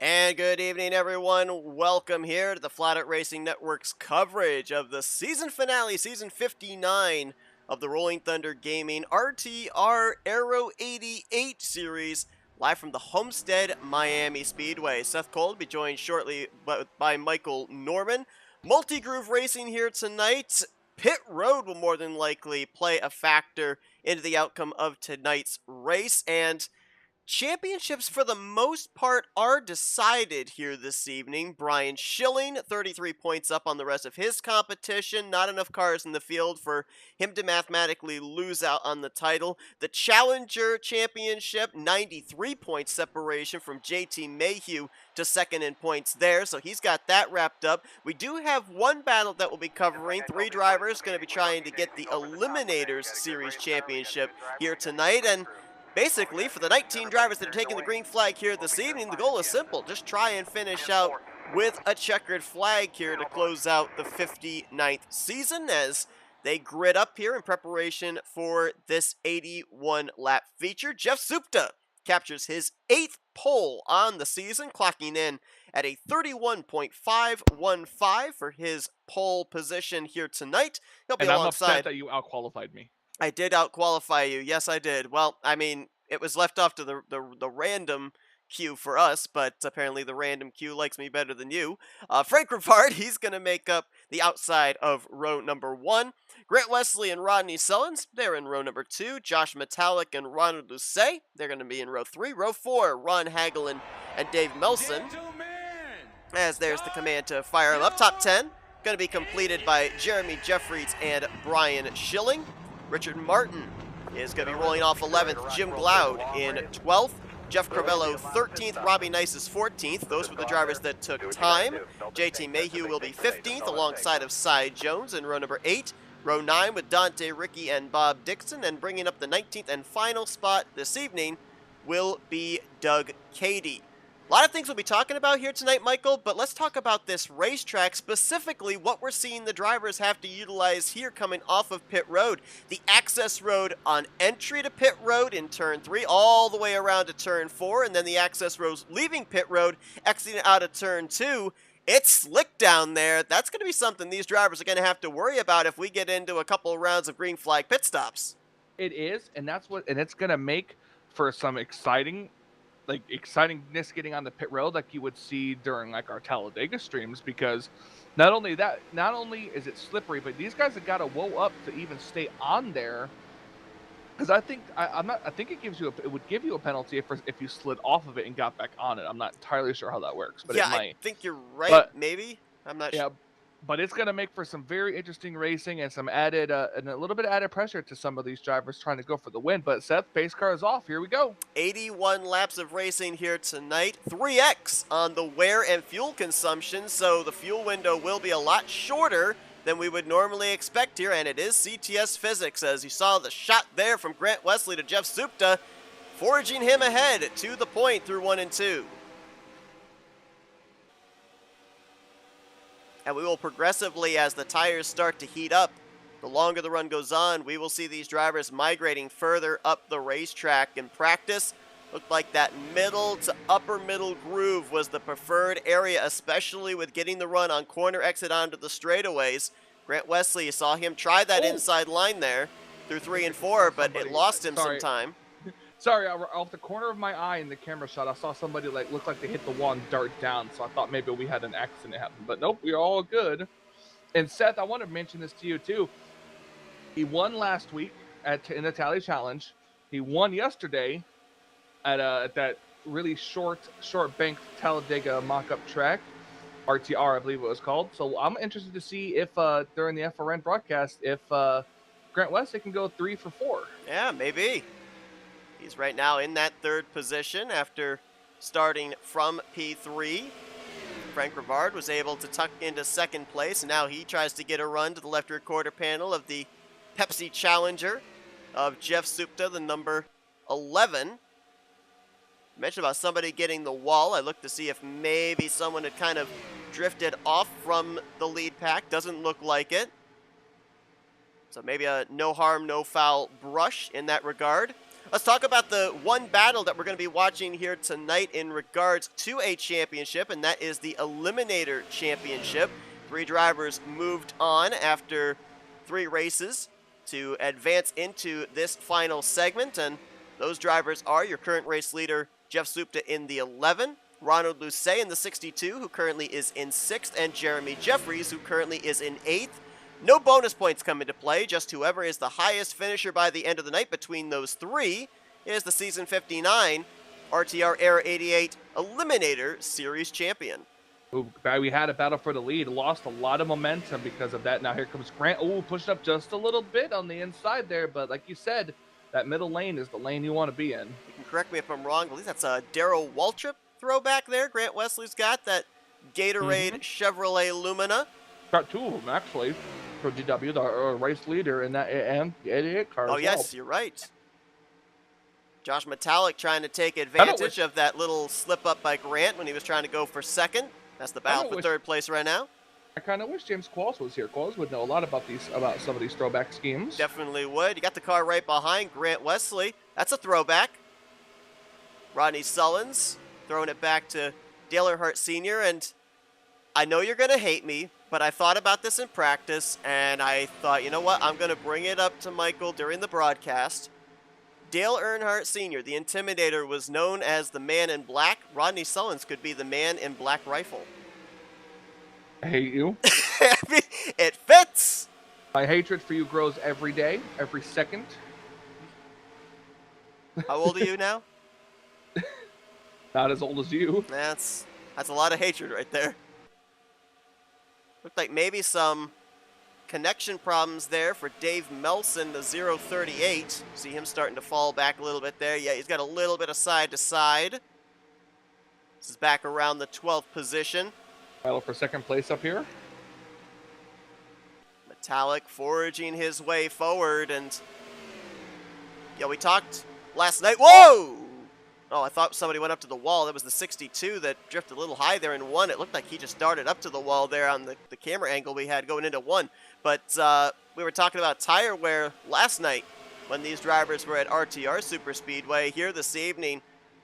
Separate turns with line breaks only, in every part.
And good evening, everyone. Welcome here to the Flatout Racing Network's coverage of the season finale, season 59 of the Rolling Thunder Gaming RTR Aero 88 series, live from the Homestead Miami Speedway. Seth Cole will be joined shortly by Michael Norman. Multi-Groove Racing here tonight. Pit Road will more than likely play a factor into the outcome of tonight's race, and championships, for the most part, are decided here this evening. Brian Schilling, 33 points up on the rest of his competition. Not enough cars in the field for him to mathematically lose out on the title. The Challenger Championship, 93 point separation from JT Mayhew to second in points there, so he's got that wrapped up. We do have one battle that we'll be covering. Three drivers going to be trying to get the Eliminators Series Championship here tonight, and basically, for the 19 drivers that are taking the green flag here this evening, the goal is simple. Just try and finish out with a checkered flag here to close out the 59th season as they grid up here in preparation for this 81-lap feature. Jeff Supta captures his 8th pole on the season, clocking in at a 31.515 for his pole position here tonight. He'll be alongside.
I'm upset that you outqualified me.
I did outqualify you. Yes, I did. Well, I mean, it was left off to the random queue for us, but apparently the random queue likes me better than you. Frank Rivard, he's going to make up the outside of row number 1. Grant Wesley and Rodney Sullins, they're in row number 2. Josh Metallic and Ronald Lucet, they're going to be in row 3. Row 4, Ron Hagelin and Dave Melson. As there's the command to fire them up. Top 10, going to be completed by Jeremy Jeffries and Brian Schilling. Richard Martin is going to be rolling off 11th. Jim Glaude in 12th. Jeff Crivello 13th. Robbie Nice is 14th. Those were the drivers that took time. JT Mayhew will be 15th alongside of Cy Jones in row number 8. Row 9 with Dante Ricky and Bob Dixon. And bringing up the 19th and final spot this evening will be Doug Cady. A lot of things we'll be talking about here tonight, Michael, but let's talk about this racetrack, specifically what we're seeing the drivers have to utilize here coming off of pit road. The access road on entry to pit road in turn 3, all the way around to turn 4, and then the access roads leaving pit road, exiting out of turn 2. It's slick down there. That's going to be something these drivers are going to have to worry about if we get into a couple of rounds of green flag pit stops.
It is, and it's going to make for some excitingness getting on the pit road like you would see during like our Talladega streams, because not only is it slippery, but these guys have got to whoa up to even stay on there. Because I think it would give you a penalty if you slid off of it and got back on it. I'm not entirely sure how that works, but
yeah,
it might.
I think you're right. Maybe I'm not sure.
But it's going to make for some very interesting racing and some added and a little bit of added pressure to some of these drivers trying to go for the win. But Seth, pace car is off. Here we go.
81 laps of racing here tonight. 3x on the wear and fuel consumption, so the fuel window will be a lot shorter than we would normally expect here, and it is CTS physics, as you saw the shot there from Grant Wesley to Jeff Supta, forging him ahead to the point through 1 and 2. And we will progressively, as the tires start to heat up, the longer the run goes on, we will see these drivers migrating further up the racetrack. In practice, looked like that middle to upper middle groove was the preferred area, especially with getting the run on corner exit onto the straightaways. Grant Wesley, you saw him try that inside line there through 3 and 4, but it lost him some time.
Sorry, off the corner of my eye in the camera shot, I saw somebody look like they hit the wall and dart down, so I thought maybe we had an accident happen. But nope, we're all good. And Seth, I want to mention this to you too. He won last week in the Tally Challenge. He won yesterday at that really short bank Talladega mock-up track, RTR, I believe it was called. So I'm interested to see if during the FRN broadcast, if Grant Wesley can go 3 for 4.
Yeah, maybe. He's right now in that 3rd position after starting from P3. Frank Rivard was able to tuck into 2nd place, and now he tries to get a run to the left rear quarter panel of the Pepsi Challenger of Jeff Supta, the number 11. I mentioned about somebody getting the wall. I looked to see if maybe someone had kind of drifted off from the lead pack. Doesn't look like it. So maybe a no harm, no foul brush in that regard. Let's talk about the one battle that we're going to be watching here tonight in regards to a championship, and that is the Eliminator Championship. 3 drivers moved on after 3 races to advance into this final segment, and those drivers are your current race leader, Jeff Supta, in the 11, Ronald Lucet in the 62, who currently is in 6th, and Jeremy Jeffries, who currently is in 8th. No bonus points come into play, just whoever is the highest finisher by the end of the night between those 3 is the Season 59 RTR Aero 88 Eliminator Series champion.
Ooh, we had a battle for the lead, lost a lot of momentum because of that. Now here comes Grant. Ooh, pushed up just a little bit on the inside there, but like you said, that middle lane is the lane you want to be in.
You can correct me if I'm wrong, I believe that's a Darrell Waltrip throwback there. Grant Wesley's got that Gatorade Chevrolet Lumina.
Got 2 of them, actually, for GW, the race leader in that and 88 car.
Oh, yes, you're right. Josh Metallic trying to take advantage of that little slip-up by Grant when he was trying to go for 2nd. That's the battle for 3rd place right now.
I kind of wish James Qualls was here. Qualls would know a lot about some of these throwback schemes.
Definitely would. You got the car right behind Grant Wesley. That's a throwback. Rodney Sullins throwing it back to Dale Earnhardt Sr. And I know you're going to hate me, but I thought about this in practice, and I thought, you know what? I'm going to bring it up to Michael during the broadcast. Dale Earnhardt Sr., the Intimidator, was known as the Man in Black. Rodney Sullins could be the Man in Black Rifle.
I hate you.
It fits.
My hatred for you grows every day, every second.
How old are you now?
Not as old as you.
That's a lot of hatred right there. Looked like maybe some connection problems there for Dave Melson, the 038. See him starting to fall back a little bit there. Yeah, he's got a little bit of side to side. This is back around the 12th position.
Battle for 2nd place up here.
Metallic foraging his way forward, and yeah, we talked last night. Whoa! Oh, I thought somebody went up to the wall. That was the 62 that drifted a little high there in 1. It looked like he just darted up to the wall there on the camera angle we had going into 1. But we were talking about tire wear last night when these drivers were at RTR Super Speedway. Here this evening,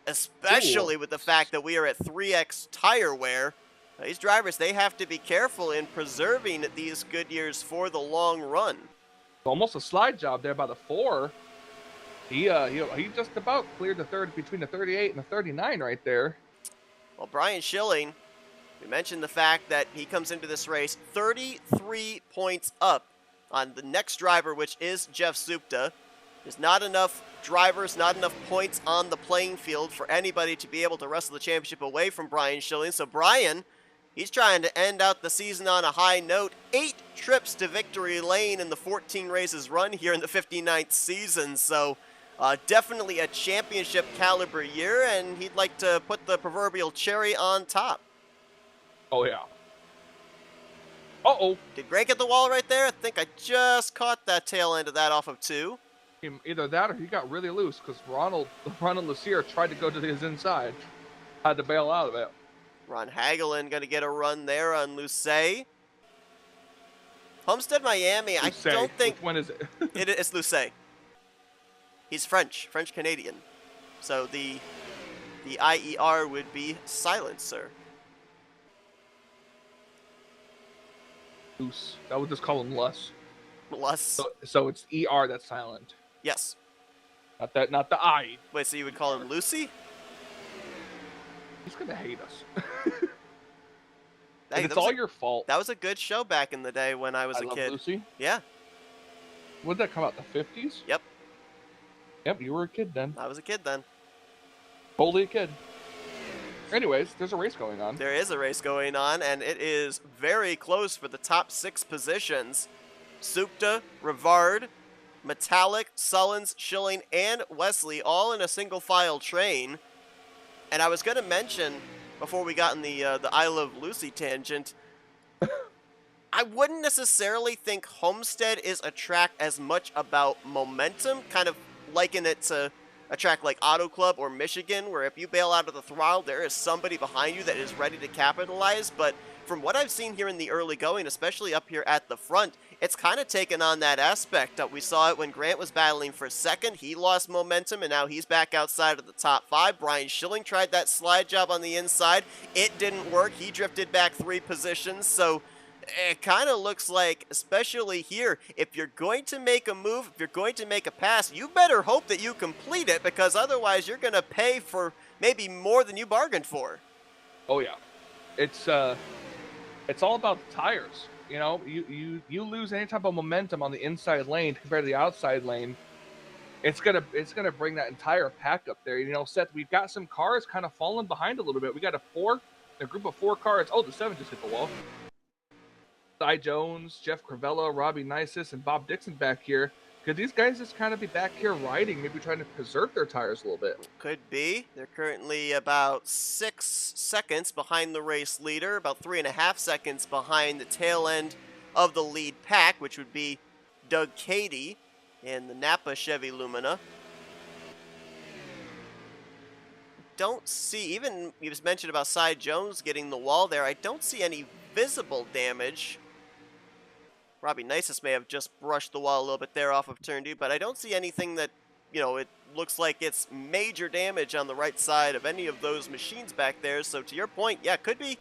especially with the fact that we are at 3X tire wear, these drivers, they have to be careful in preserving these Goodyears for the long run.
Almost a slide job there by the 4. He just about cleared the third between the 38 and the 39 right there.
Well, Brian Schilling, we mentioned the fact that he comes into this race 33 points up on the next driver, which is Jeff Supta. There's not enough drivers, not enough points on the playing field for anybody to be able to wrestle the championship away from Brian Schilling. So Brian, he's trying to end out the season on a high note. 8 trips to victory lane in the 14 races run here in the 59th season. So definitely a championship caliber year, and he'd like to put the proverbial cherry on top.
Oh, yeah. Uh-oh.
Did Grant get the wall right there? I think I just caught that tail end of that off of 2.
Either that or he got really loose because Ronald Lucier tried to go to his inside. Had to bail out of it.
Ron Hagelin going to get a run there on Lucet. Homestead, Miami,
Lucet.
I don't think...
Which one is it?
It's Lucet. He's French-Canadian. So the IER would be silent, sir.
Loose. I would just call him Lus.
Lus.
So it's ER that's silent.
Yes.
Not the I.
Wait, so you would call him Lucy?
He's gonna hate us.
Hey,
it's all your fault.
That was a good show back in the day when I was a kid.
Lucy?
Yeah.
When did that come out? The 50s?
Yep.
Yep, you were a kid then.
I was a kid then.
Totally a kid. Anyways, there's a race going on.
There is a race going on, and it is very close for the top 6 positions. Supta, Rivard, Metallic, Sullins, Schilling, and Wesley all in a single file train. And I was going to mention, before we got in the I Love Lucy tangent, I wouldn't necessarily think Homestead is a track as much about momentum, kind of liken it to a track like Auto Club or Michigan, where if you bail out of the throttle, there is somebody behind you that is ready to capitalize. But from what I've seen here in the early going, especially up here at the front, it's kind of taken on that aspect. We saw it when Grant was battling for second. He lost momentum, and now he's back outside of the top 5. Brian Schilling tried that slide job on the inside. It didn't work. He drifted back 3 positions. So it kind of looks like, especially here, if you're going to make a move, if you're going to make a pass, you better hope that you complete it, because otherwise you're going to pay for maybe more than you bargained for.
Oh yeah, it's all about the tires. You know, you lose any type of momentum on the inside lane compared to the outside lane, it's gonna bring that entire pack up there. You know, Seth, we've got some cars kind of falling behind a little bit. We got a group of 4 cars. Oh, the 7 just hit the wall. Cy Jones, Jeff Cravella, Robbie Nisus, and Bob Dixon back here. Could these guys just kind of be back here riding, maybe trying to preserve their tires a little bit?
Could be. They're currently about 6 seconds behind the race leader, about 3.5 seconds behind the tail end of the lead pack, which would be Doug Cady in the Napa Chevy Lumina. Don't see, even you just mentioned about Cy Jones getting the wall there, I don't see any visible damage. Robbie Nisus may have just brushed the wall a little bit there off of turn 2, but I don't see anything that, you know, it looks like it's major damage on the right side of any of those machines back there. So to your point, yeah, could be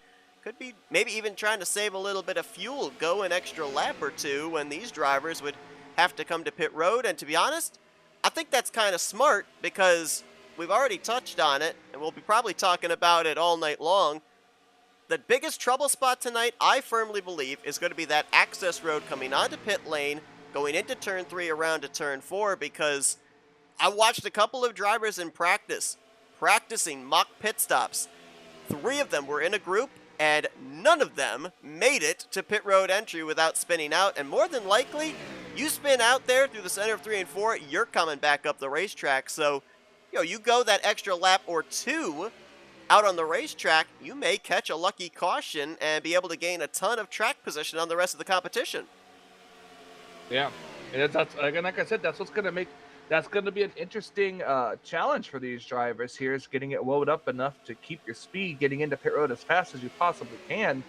maybe even trying to save a little bit of fuel, go an extra lap or 2 when these drivers would have to come to pit road. And to be honest, I think that's kind of smart, because we've already touched on it, and we'll be probably talking about it all night long. The biggest trouble spot tonight, I firmly believe, is going to be that access road coming onto pit lane, going into turn 3 around to turn 4, because I watched a couple of drivers in practice, practicing mock pit stops. 3 of them were in a group, and none of them made it to pit road entry without spinning out, and more than likely, you spin out there through the center of 3 and 4, you're coming back up the racetrack. So, you know, you go that extra lap or 2 out on the racetrack, you may catch a lucky caution and be able to gain a ton of track position on the rest of the competition.
Yeah, and that's like I said, that's going to be an interesting challenge for these drivers here, is getting it loaded up enough to keep your speed, getting into pit road as fast as you possibly can,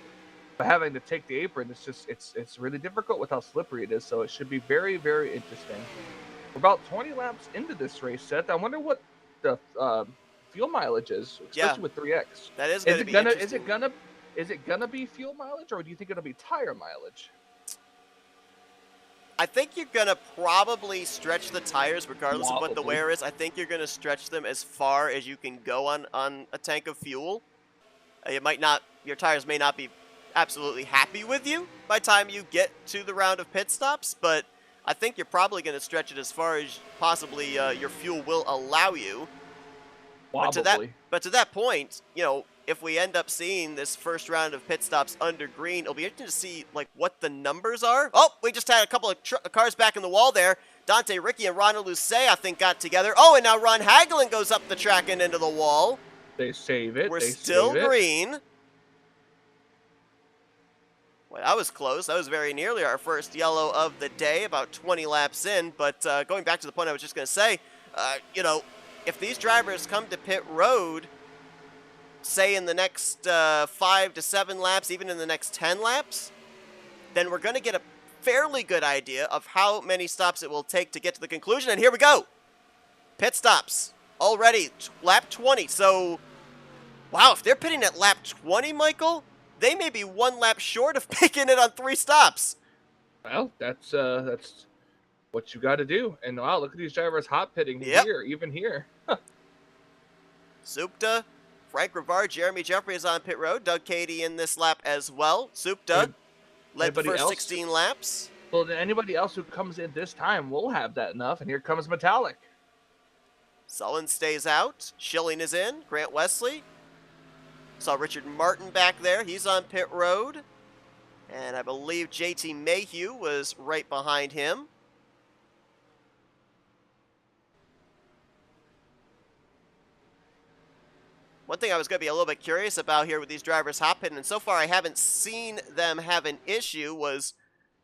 but having to take the apron, it's really difficult with how slippery it is. So it should be very, very interesting. We're about 20 laps into this race, Seth. I wonder what the fuel mileage is, especially with 3X.
That is going to be interesting.
Is it gonna be fuel mileage, or do you think it'll be tire mileage?
I think you're going to probably stretch the tires regardless of what the wear is. I think you're going to stretch them as far as you can go on a tank of fuel. Your tires may not be absolutely happy with you by the time you get to the round of pit stops, but I think you're probably going to stretch it as far as possibly your fuel will allow you. But to that point, you know, if we end up seeing this first round of pit stops under green, it'll be interesting to see like what the numbers are. Oh, we just had a couple of cars back in the wall there. Dante Ricky and Ronald Lucet, I think, got together. Oh, and now Ron Hagelin goes up the track and into the wall.
They save it.
We're still green. Well, that was close. That was very nearly our first yellow of the day, about 20 laps in. But going back to the point I was just going to say, you know, if these drivers come to pit road, say in the next 5 to 7 laps, even in the next 10 laps, then we're going to get a fairly good idea of how many stops it will take to get to the conclusion. And here we go. Pit stops already, lap 20. So, wow, if they're pitting at lap 20, Michael, they may be 1 lap short of making it on 3 stops.
Well, that's what you got to do. And wow, look at these drivers hot pitting here, even here.
Supta, Frank Rivard, Jeremy Jeffrey is on pit road. Doug Cady in this lap as well. Supta led the first 16 laps.
Well, then anybody else who comes in this time will have that enough. And here comes Metallic.
Sullen stays out. Schilling is in. Grant Wesley. Saw Richard Martin back there. He's on pit road. And I believe JT Mayhew was right behind him. One thing I was going to be a little bit curious about here with these drivers hot pitting, and so far I haven't seen them have an issue, was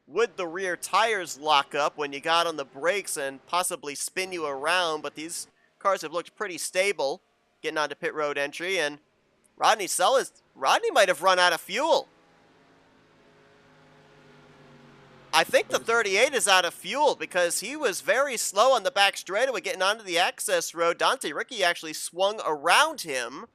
would the rear tires lock up when you got on the brakes and possibly spin you around? But these cars have looked pretty stable getting onto pit road entry, and Rodney might have run out of fuel. I think the 38 is out of fuel because he was very slow on the back straightaway getting onto the access road. Dante Ricky actually swung around him.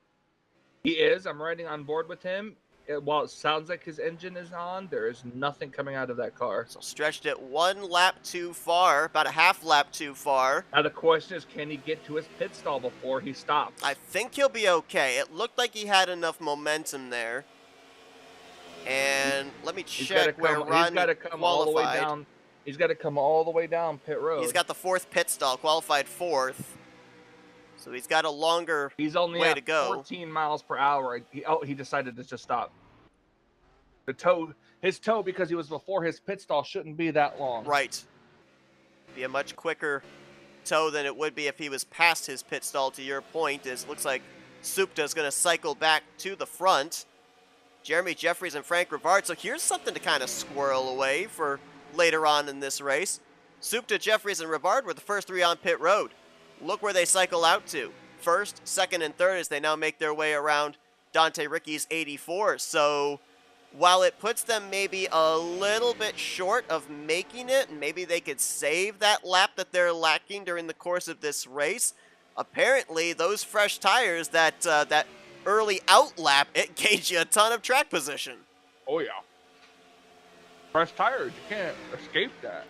He is. I'm riding on board with him. While it sounds like his engine is on, there is nothing coming out of that car.
So stretched it 1 lap too far, about a half lap too far.
Now the question is, can he get to his pit stall before he stops?
I think he'll be okay. It looked like he had enough momentum there. And let me check where Rodney
He's got to come all the way down. He's got to come all the way down pit road.
He's got the 4th pit stall, qualified 4th. So he's got a longer way to go.
14 miles per hour. He decided to just stop. His toe, because he was before his pit stall, shouldn't be that long.
Right. Be a much quicker toe than it would be if he was past his pit stall, to your point. It looks like Supta's going to cycle back to the front. Jeremy Jeffries and Frank Rivard. So here's something to kind of squirrel away for later on in this race. Supta, Jeffries, and Rivard were the first 3 on pit road. Look where they cycle out to. 1st, 2nd, and 3rd as they now make their way around Dante Ricky's 84. So while it puts them maybe a little bit short of making it, and maybe they could save that lap that they're lacking during the course of this race, apparently those fresh tires, that early out lap, it gains you a ton of track position.
Oh, yeah. Fresh tires, you can't escape that.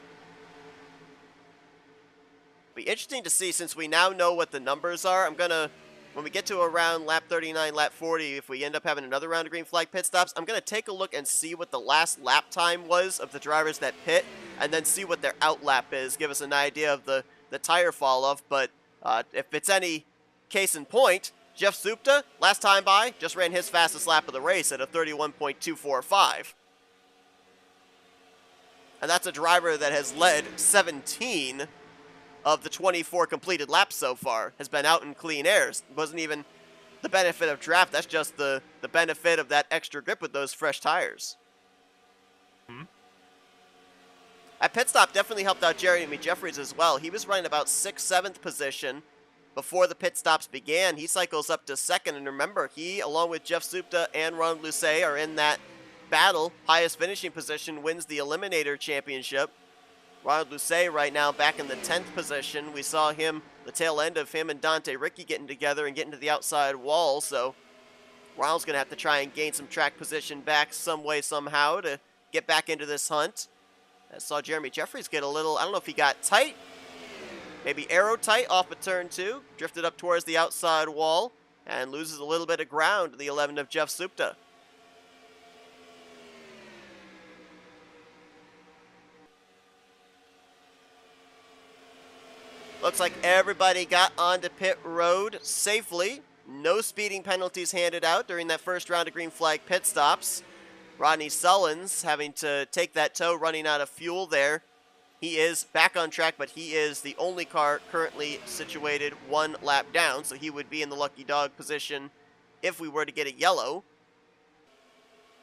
Be interesting to see, since we now know what the numbers are. When we get to around lap 39, lap 40, if we end up having another round of green flag pit stops, I'm going to take a look and see what the last lap time was of the drivers that pit, and then see what their out lap is, give us an idea of the tire fall off. But if it's any case in point, Jeff Supta, last time by, just ran his fastest lap of the race at a 31.245. And that's a driver that has led 17 of the 24 completed laps so far, has been out in clean airs. It wasn't even the benefit of draft, that's just the benefit of that extra grip with those fresh tires. That pit stop definitely helped out Jeremy Jeffries as well. He was running about 6th, 7th position before the pit stops began. He cycles up to 2nd, and remember, he, along with Jeff Supta and Ron Lucet, are in that battle. Highest finishing position wins the Eliminator Championship. Ron Lucet right now back in the 10th position. We saw him, the tail end of him and Dante Ricky getting together and getting to the outside wall, so Ronald's going to have to try and gain some track position back some way, somehow, to get back into this hunt. I saw Jeremy Jeffries get a little, I don't know if he got tight, maybe Aero tight off of turn 2, drifted up towards the outside wall, and loses a little bit of ground to the 11 of Jeff Supta. Looks like everybody got onto pit road safely. No speeding penalties handed out during that first round of green flag pit stops. Rodney Sullins having to take that tow, running out of fuel there. He is back on track, but he is the only car currently situated 1 lap down, so he would be in the lucky dog position if we were to get a yellow.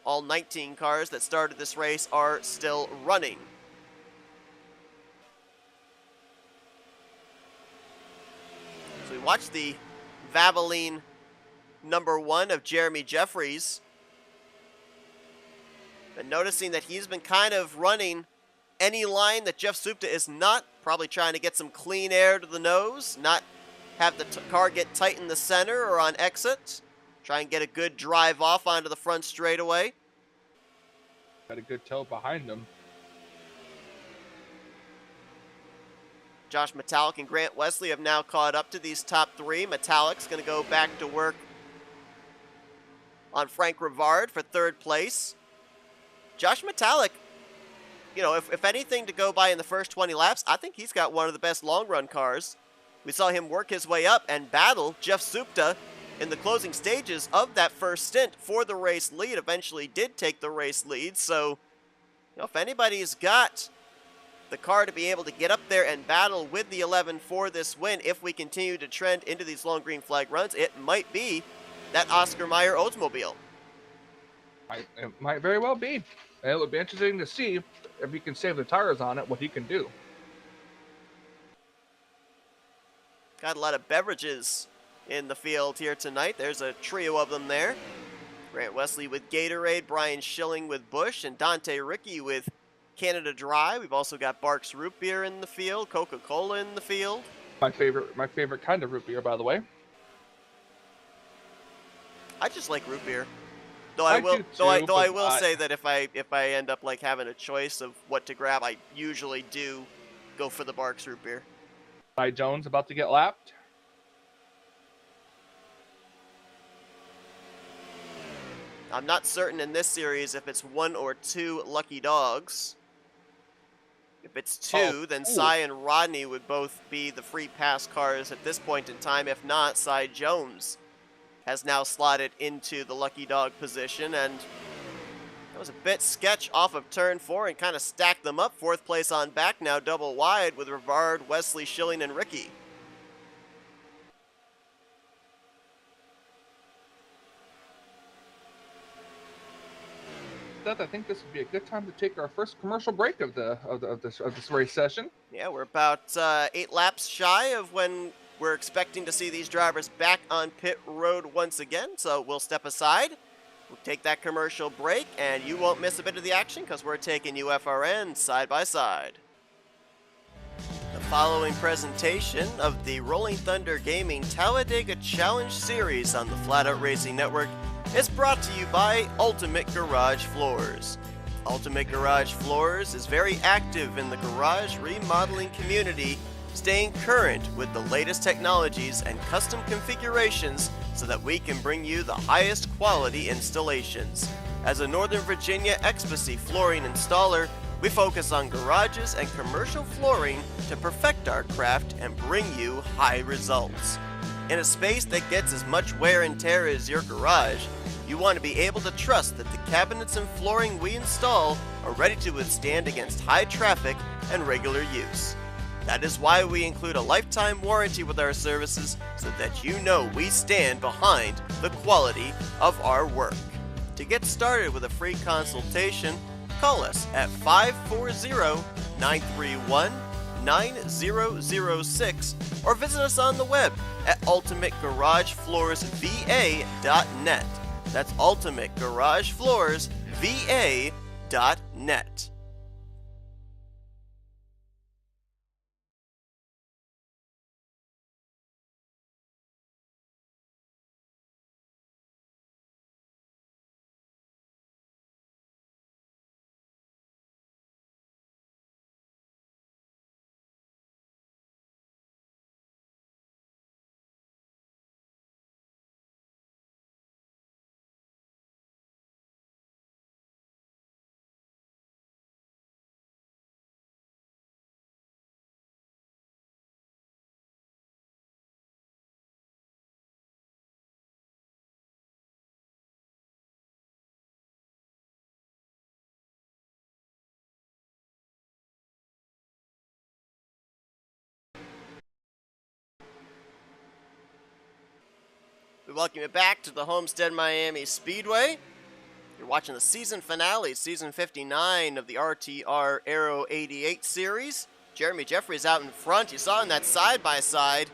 All 19 cars that started this race are still running. So we watched the Valvoline number 1 of Jeremy Jeffries. Been noticing that he's been kind of running any line that Jeff Supta is not, probably trying to get some clean air to the nose, not have the car get tight in the center or on exit. Try and get a good drive off onto the front straightaway.
Got a good toe behind him.
Josh Metallic and Grant Wesley have now caught up to these top 3. Metallic's going to go back to work on Frank Rivard for 3rd place. Josh Metallic, you know, if anything to go by in the first 20 laps, I think he's got one of the best long-run cars. We saw him work his way up and battle Jeff Supta in the closing stages of that first stint for the race lead. Eventually did take the race lead, so you know, if anybody's got the car to be able to get up there and battle with the 11 for this win, if we continue to trend into these long green flag runs, it might be that Oscar Mayer Oldsmobile.
It might very well be. And it would be interesting to see if he can save the tires on it, what he can do.
Got a lot of beverages in the field here tonight. There's a trio of them there. Grant Wesley with Gatorade, Brian Schilling with Busch, and Dante Ricky with Canada Dry. We've also got Barks Root Beer in the field, Coca-Cola in the field.
My favorite kind of root beer, by the way.
I just like root beer. Though I will say that if I end up like having a choice of what to grab, I usually do go for the Barks Root Beer.
Ty Jones about to get lapped.
I'm not certain in this series if it's 1 or 2 lucky dogs. If it's 2, then Cy and Rodney would both be the free pass cars at this point in time. If not, Cy Jones has now slotted into the lucky dog position, and that was a bit sketch off of turn 4 and kind of stacked them up. 4th place on back now, double wide with Rivard, Wesley, Schilling, and Ricky.
I think this would be a good time to take our first commercial break of this race session.
Yeah, we're about 8 laps shy of when we're expecting to see these drivers back on pit road once again, so we'll step aside. We'll take that commercial break, and you won't miss a bit of the action because we're taking you FRN side by side. The following presentation of the Rolling Thunder Gaming Talladega Challenge Series on the Flatout Racing Network is brought to you by Ultimate Garage Floors. Ultimate Garage Floors is very active in the garage remodeling community, staying current with the latest technologies and custom configurations so that we can bring you the highest quality installations. As a Northern Virginia Exposy flooring installer, we focus on garages and commercial flooring to perfect our craft and bring you high results. In a space that gets as much wear and tear as your garage, you want to be able to trust that the cabinets and flooring we install are ready to withstand against high traffic and regular use. That is why we include a lifetime warranty with our services so that you know we stand behind the quality of our work. To get started with a free consultation, call us at 540-931-9006 or visit us on the web at ultimategaragefloorsva.net. That's ultimategaragefloorsva.net. We welcome you back to the Homestead Miami Speedway. You're watching the season finale, season 59 of the RTR Aero 88 series. Jeremy Jeffries out in front. You saw in that side-by-side.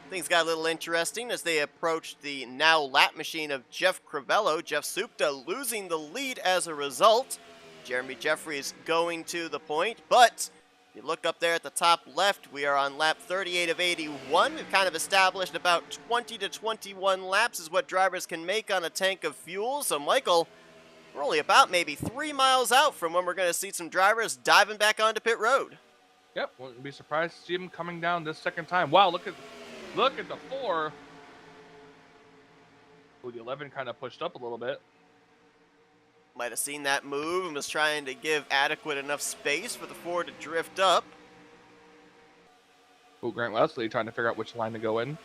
Things got a little interesting as they approached the now lap machine of Jeff Crivello. Jeff Supta losing the lead as a result. Jeremy Jeffries going to the point, but if you look up there at the top left, we are on lap 38 of 81. We've kind of established about 20 to 21 laps is what drivers can make on a tank of fuel. So, Michael, we're only about maybe 3 miles out from when we're going to see some drivers diving back onto pit road.
Yep, wouldn't be surprised to see them coming down this second time. Wow, look at the 4. Ooh, the 11 kind of pushed up a little bit.
Might have seen that move and was trying to give adequate enough space for the 4 to drift up.
Ooh, Grant Wesley trying to figure out which line to go in.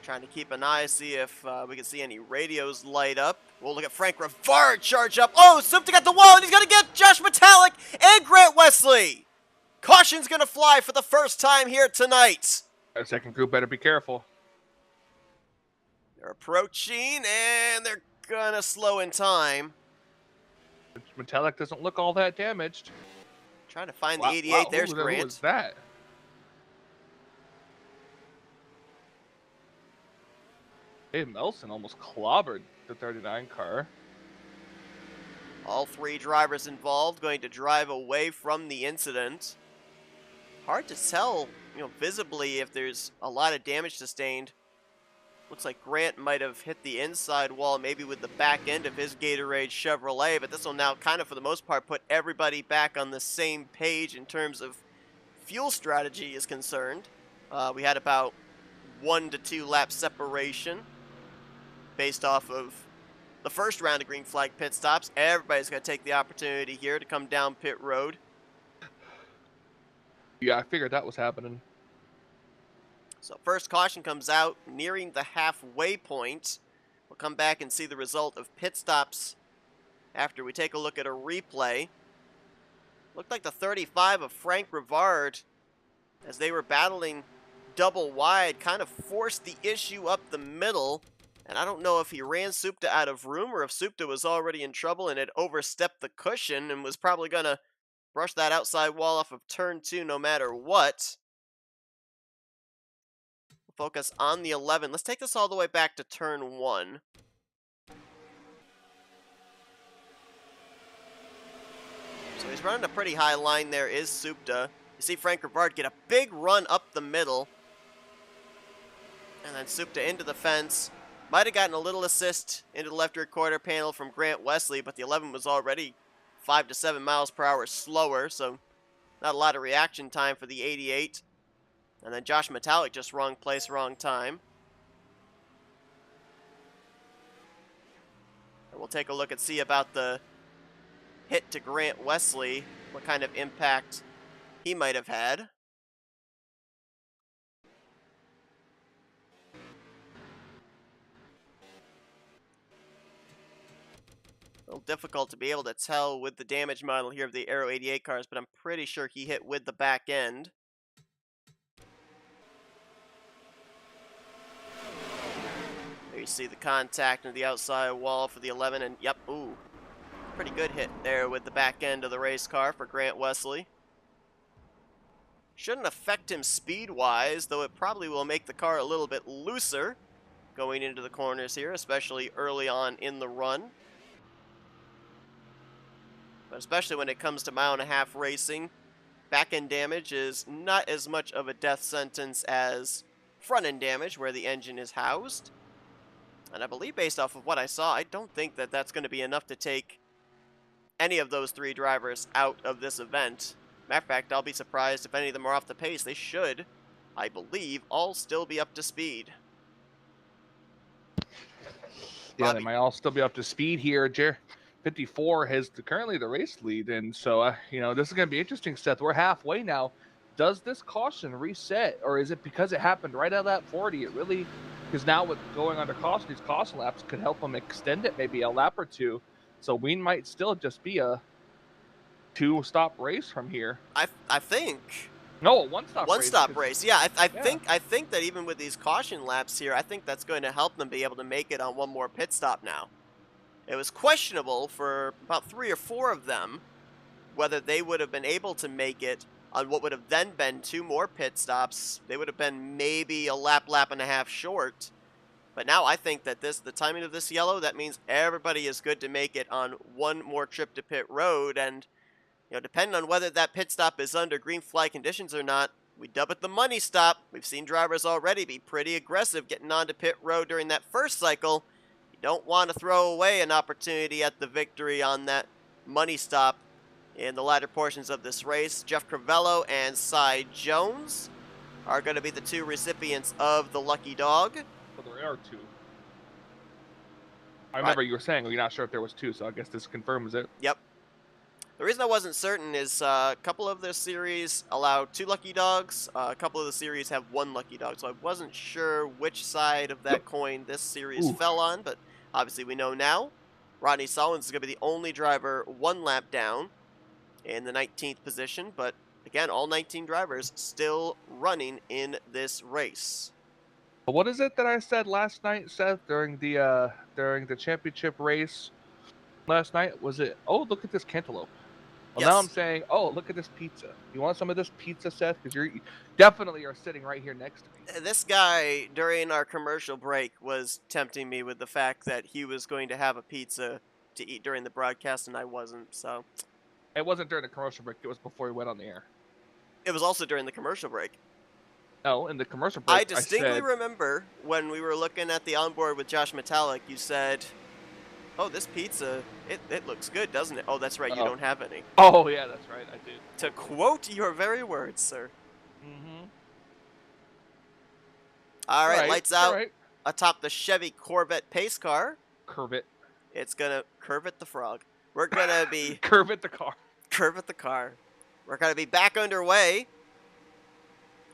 Trying to keep an eye, see if we can see any radios light up. We'll look at Frank Rivard charge up. Oh, Supta got the wall, and he's going to get Josh Metallic and Grant Wesley. Caution's going to fly for the first time here tonight.
Our second group better be careful.
They're approaching, and they're going to slow in time.
Metallic doesn't look all that damaged.
Trying to find the 88. There's Grant.
Who was that? Dave Melson almost clobbered the 39 car.
All three drivers involved going to drive away from the incident. Hard to tell, visibly if there's a lot of damage sustained. Looks like Grant might have hit the inside wall, maybe with the back end of his Gatorade Chevrolet, but this will now kind of, for the most part, put everybody back on the same page in terms of fuel strategy is concerned. We had about 1 to 2 lap separation based off of the first round of green flag pit stops. Everybody's going to take the opportunity here to come down pit road.
Yeah, I figured that was happening.
So first caution comes out nearing the halfway point. We'll come back and see the result of pit stops after we take a look at a replay. Looked like the 35 of Frank Rivard, as they were battling double wide, kind of forced the issue up the middle. And I don't know if he ran Supta out of room or if Supta was already in trouble and had overstepped the cushion and was probably going to brush that outside wall off of turn 2 no matter what. Focus on the 11. Let's take this all the way back to turn 1. So he's running a pretty high line there, is Supta. You see Frank Rivard get a big run up the middle. And then Supta into the fence. Might have gotten a little assist into the left rear quarter panel from Grant Wesley, but the 11 was already 5 to 7 miles per hour slower, so not a lot of reaction time for the 88. And then Josh Metallic just wrong place, wrong time. And we'll take a look and see about the hit to Grant Wesley, what kind of impact he might have had. A little difficult to be able to tell with the damage model here of the Aero 88 cars, but I'm pretty sure he hit with the back end. There you see the contact into the outside wall for the 11, and yep, ooh, pretty good hit there with the back end of the race car for Grant Wesley. Shouldn't affect him speed-wise, though it probably will make the car a little bit looser going into the corners here, especially early on in the run. But especially when it comes to mile-and-a-half racing, back-end damage is not as much of a death sentence as front-end damage, where the engine is housed. And I believe, based off of what I saw, I don't think that that's going to be enough to take any of those three drivers out of this event. Matter of fact, I'll be surprised if any of them are off the pace. They should, I believe, all still be up to speed.
Yeah, Bobby, they might all still be up to speed here. 54 has currently the race lead, and so, this is going to be interesting, Seth. We're halfway now. Does this caution reset, or is it because it happened right out of that 40? It really... Because now with going under caution, these caution laps could help them extend it maybe a lap or two. So we might still just be a 2-stop race from here.
I think.
No, a 1-stop race.
1-stop race. Yeah, I think that even with these caution laps here, I think that's going to help them be able to make it on one more pit stop now. It was questionable for about 3 or 4 of them whether they would have been able to make it on what would have then been 2 more pit stops. They would have been maybe a lap and a half short. But now I think that the timing of this yellow, that means everybody is good to make it on one more trip to pit road. And, depending on whether that pit stop is under green flag conditions or not, we dub it the money stop. We've seen drivers already be pretty aggressive getting onto pit road during that first cycle. You don't want to throw away an opportunity at the victory on that money stop. In the latter portions of this race, Jeff Crivello and Cy Jones are going to be the 2 recipients of the lucky dog.
Well, there are 2. I remember you were saying you're not sure if there was 2, so I guess this confirms it.
Yep. The reason I wasn't certain is a couple of the series allow 2 lucky dogs. A couple of the series have 1 lucky dog, so I wasn't sure which side of that coin this series fell on, but obviously we know now. Rodney Solins is going to be the only driver 1 lap down in the 19th position, but again, all 19 drivers still running in this race.
What is it that I said last night, Seth, during the championship race last night? Was it, oh, look at this cantaloupe. Well, now I'm
Yes.
saying, oh, look at this pizza. You want some of this pizza, Seth? Because you definitely are sitting right here next to me.
This guy, during our commercial break, was tempting me with the fact that he was going to have a pizza to eat during the broadcast, and I wasn't, so.
It wasn't during the commercial break. It was before we went on the air.
It was also during the commercial break.
No, in the commercial break,
I distinctly remember when we were looking at the onboard with Josh Metallic, you said, oh, this pizza, it looks good, doesn't it? Oh, that's right, you don't have any.
Oh, yeah, that's right, I did.
To quote your very words, sir.
Mm-hmm.
All right, lights out
right.
atop the Chevy Corvette pace car.
Curve it.
It's gonna curve it the frog. We're gonna be
Curve it the car.
curve it the car. We're gonna be back underway.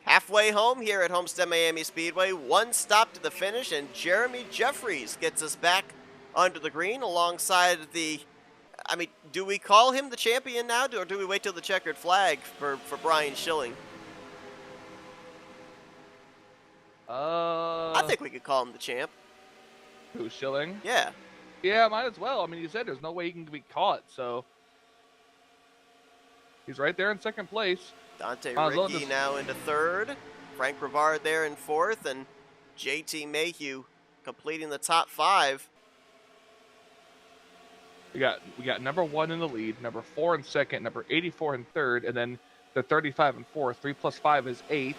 Halfway home here at Homestead Miami Speedway. One stop to the finish, and Jeremy Jeffries gets us back under the green alongside the. I mean, do we call him the champion now, or do we wait till the checkered flag for Brian Schilling? I think we could call him the champ.
Who's Schilling?
Yeah.
Yeah, might as well. I mean, you said there's no way he can be caught, so he's right there in second place.
Dante Ricky now into third. Frank Brevard there in fourth, and JT Mayhew completing the top five.
We got number 1 in the lead, number 4 in second, number 84 in third, and then the 35 in fourth. 3 plus 5 is 8.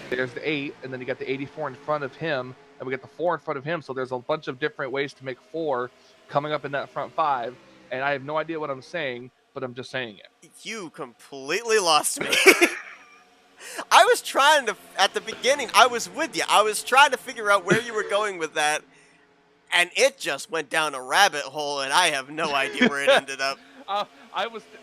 There's the 8, and then you got the 84 in front of him, and we got the 4 in front of him. So there's a bunch of different ways to make 4 coming up in that front 5. And I have no idea what I'm saying, but I'm just saying it.
You completely lost me. I was trying to, at the beginning, I was with you. I was trying to figure out where you were going with that, and it just went down a rabbit hole, and I have no idea where it ended up.
I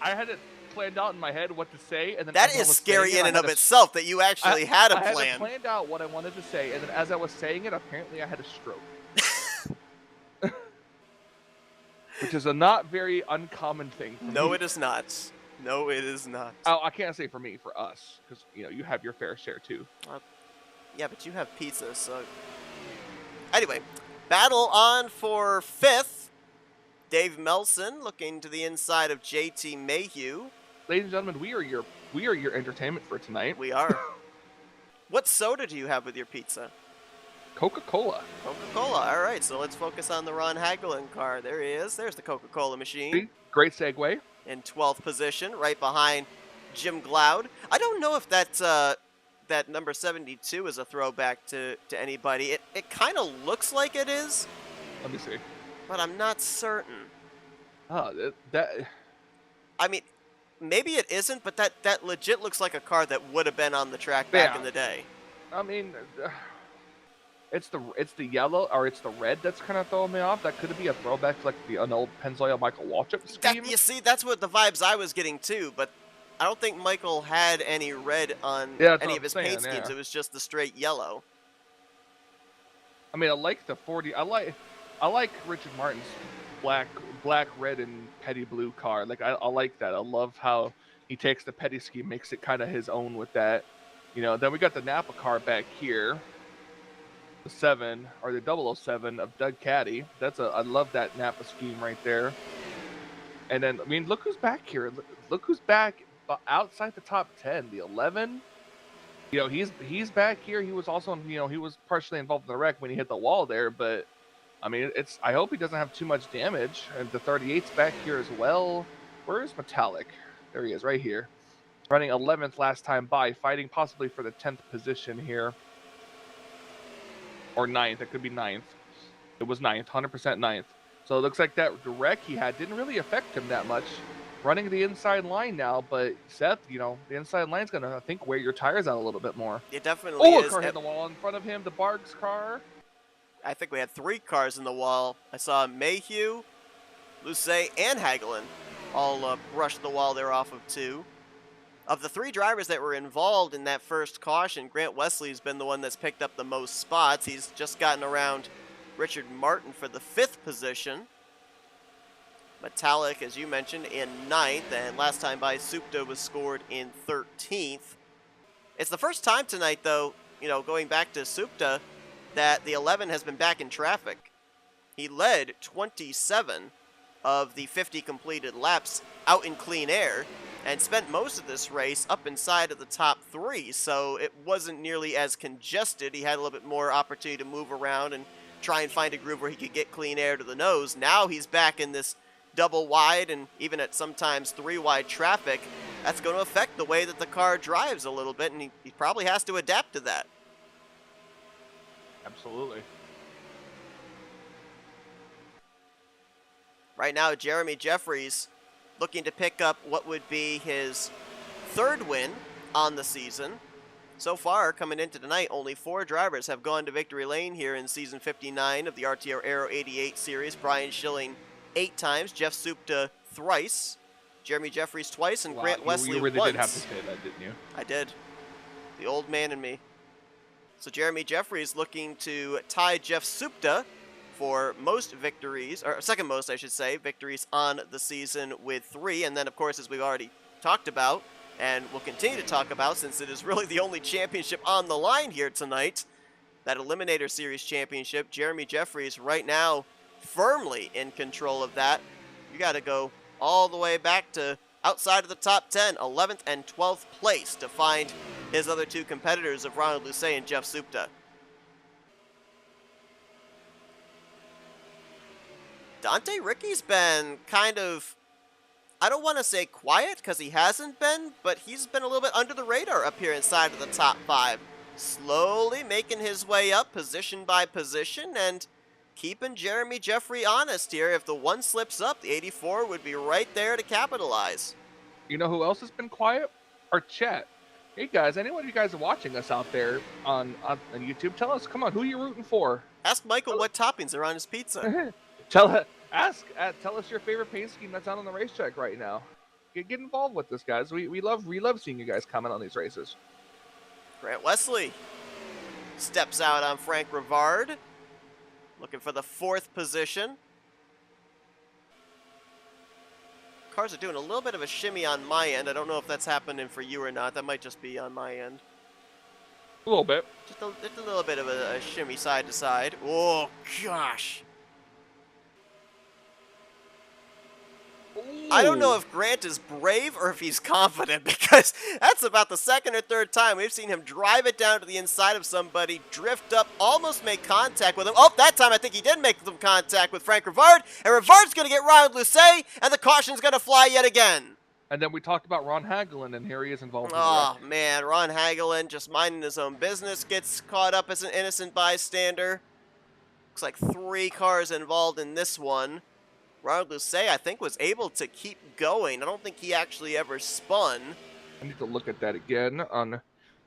had it planned out in my head what to say, and then
that is scary in and of itself that you actually had a plan.
I had planned out what I wanted to say, and then as I was saying it, apparently I had a stroke. Which is a not very uncommon thing for me.
No, it is not. No, it is not.
Oh, I can't say for me, for us, because you have your fair share too.
Yeah, but you have pizza, so. Anyway, battle on for fifth. Dave Melson looking to the inside of JT Mayhew.
Ladies and gentlemen, we are your entertainment for tonight.
We are. What soda do you have with your pizza?
Coca-Cola.
Coca-Cola. All right, so let's focus on the Ron Hagelin car. There he is. There's the Coca-Cola machine.
Great segue.
In 12th position, right behind Jim Glaude. I don't know if that's that number 72 is a throwback to anybody. It kind of looks like it is.
Let me see.
But I'm not certain.
Oh,
I mean, maybe it isn't, but that legit looks like a car that would have been on the track back in the day.
I mean, it's the yellow or it's the red that's kind of throwing me off. That could be a throwback to like an old Pennzoil Michael Waltrip scheme.
You see, that's what the vibes I was getting too, but I don't think Michael had any red on any of his paint schemes. It was just the straight yellow.
I mean, I like the 40. I like Richard Martin's black, red, and petty blue car. Like I like that. I love how he takes the petty scheme, makes it kind of his own with that. Then we got the Napa car back here. The 7 or the 007 of Doug Caddy. I love that Napa scheme right there. And then, I mean, look who's back here. Look who's back outside the top 10. The 11. He's back here. He was also, he was partially involved in the wreck when he hit the wall there. But I mean, I hope he doesn't have too much damage. And the 38's back here as well. Where is Metallic? There he is, right here. Running 11th last time by, fighting possibly for the 10th position here. Or 9th. It could be 9th. It was 9th. 100% 9th. So it looks like that wreck he had didn't really affect him that much. Running the inside line now, but Seth, the inside line's going to, I think, wear your tires out a little bit more.
It definitely is.
A car hit the wall in front of him. The Barks car.
I think we had 3 cars in the wall. I saw Mayhew, Lucet, and Hagelin all brush the wall there off of 2. Of the 3 drivers that were involved in that first caution, Grant Wesley's been the one that's picked up the most spots. He's just gotten around Richard Martin for the 5th position. Metallic, as you mentioned, in 9th, and last time by, Supta was scored in 13th. It's the first time tonight, though, going back to Supta, that the 11 has been back in traffic. He led 27 of the 50 completed laps out in clean air and spent most of this race up inside of the top 3, so it wasn't nearly as congested. He had a little bit more opportunity to move around and try and find a groove where he could get clean air to the nose. Now he's back in this double wide and even at sometimes 3 wide traffic. That's going to affect the way that the car drives a little bit, and he probably has to adapt to that.
Absolutely.
Right now, Jeremy Jeffries looking to pick up what would be his 3rd win on the season. So far, coming into tonight, only 4 drivers have gone to victory lane here in Season 59 of the RTR Aero 88 series. Brian Schilling 8 times, Jeff Supta thrice, Jeremy Jeffries twice, and Grant Wesley
you really
once.
did have to say that, didn't you?
I did. The old man in me. So Jeremy Jeffries looking to tie Jeff Supta for most victories, or second most, I should say, victories on the season with 3. And then, of course, as we've already talked about, and we'll continue to talk about since it is really the only championship on the line here tonight, that Eliminator Series championship, Jeremy Jeffries right now firmly in control of that. You got to go all the way back to outside of the top 10, 11th and 12th place to find his other 2 competitors of Ronald Lucet and Jeff Supta. Dante Ricci's been kind of, I don't want to say quiet because he hasn't been, but he's been a little bit under the radar up here inside of the top 5. Slowly making his way up position by position and keeping Jeremy Jeffrey honest here. If the 1 slips up, the 84 would be right there to capitalize.
You know who else has been quiet? Our chat. Hey guys, anyone of you guys are watching us out there on YouTube, tell us, come on, who are you rooting for?
Ask Michael what toppings are on his pizza.
tell us your favorite paint scheme that's out on the racetrack right now. Get involved with this, guys. We love seeing you guys comment on these races.
Grant Wesley steps out on Frank Rivard, looking for the 4th position. Cars are doing a little bit of a shimmy on my end. I don't know if that's happening for you or not. That might just be on my end.
A little bit.
Just a little bit of a shimmy side to side. Oh, gosh.
Ooh.
I don't know if Grant is brave or if he's confident, because that's about the 2nd or 3rd time we've seen him drive it down to the inside of somebody, drift up, almost make contact with him. Oh, that time I think he did make some contact with Frank Rivard, and Rivard's going to get Ronald Lucet, and the caution's going to fly yet again.
And then we talked about Ron Hagelin, and here he is involved in the
Oh,
wreck.
man, Ron Hagelin just minding his own business, gets caught up as an innocent bystander. Looks like 3 cars involved in this one. Ronald Lucet, I think, was able to keep going. I don't think he actually ever spun.
I need to look at that again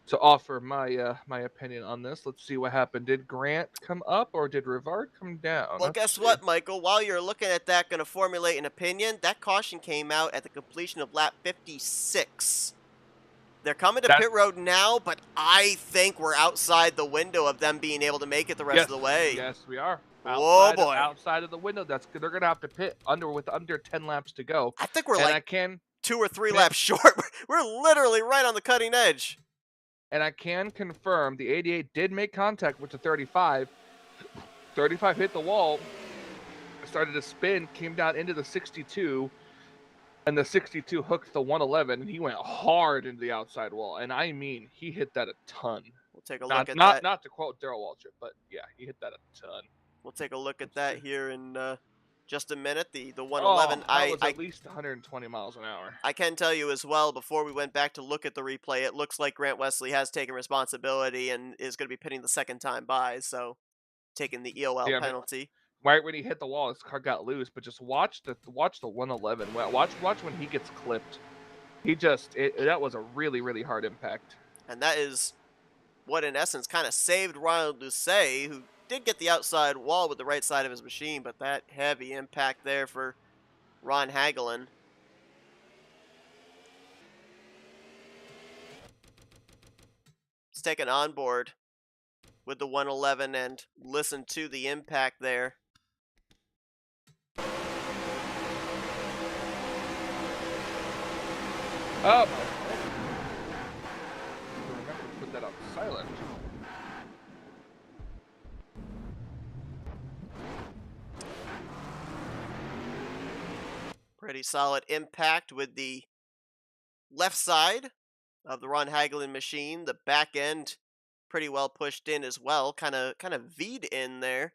to offer my my opinion on this. Let's see what happened. Did Grant come up or did Rivard come down?
Well, guess what, Michael? While you're looking at that, going to formulate an opinion, that caution came out at the completion of lap 56. They're coming to pit road now, but I think we're outside the window of them being able to make it the rest of the way.
Yes, we are.
Oh boy!
Outside of the window, they're gonna have to pit with under 10 laps to go.
I think we're like 2 or 3 laps short. We're literally right on the cutting edge.
And I can confirm the 88 did make contact with the 35. 35 hit the wall, started to spin, came down into the 62, and the 62 hooked the 111, and he went hard into the outside wall. And I mean, he hit that a ton.
We'll take a look at that.
Not to quote Darrell Waltrip, but yeah, he hit that a ton.
We'll take a look at that here in just a minute. The 111,
that was at least 120 miles an hour.
I can tell you as well, before we went back to look at the replay, it looks like Grant Wesley has taken responsibility and is going to be pitting the 2nd time by, so taking the EOL penalty.
Right when he hit the wall, his car got loose, but just watch the 111. Watch when he gets clipped. That was a really, really hard impact.
And that is what, in essence, kind of saved Ronald Lucet, who did get the outside wall with the right side of his machine, but that heavy impact there for Ron Hagelin. Let's take an onboard with the 111 and listen to the impact there.
Oh, remember to put that on silent.
Pretty solid impact with the left side of the Ron Hagelin machine. The back end pretty well pushed in as well. Kind of V'd in there.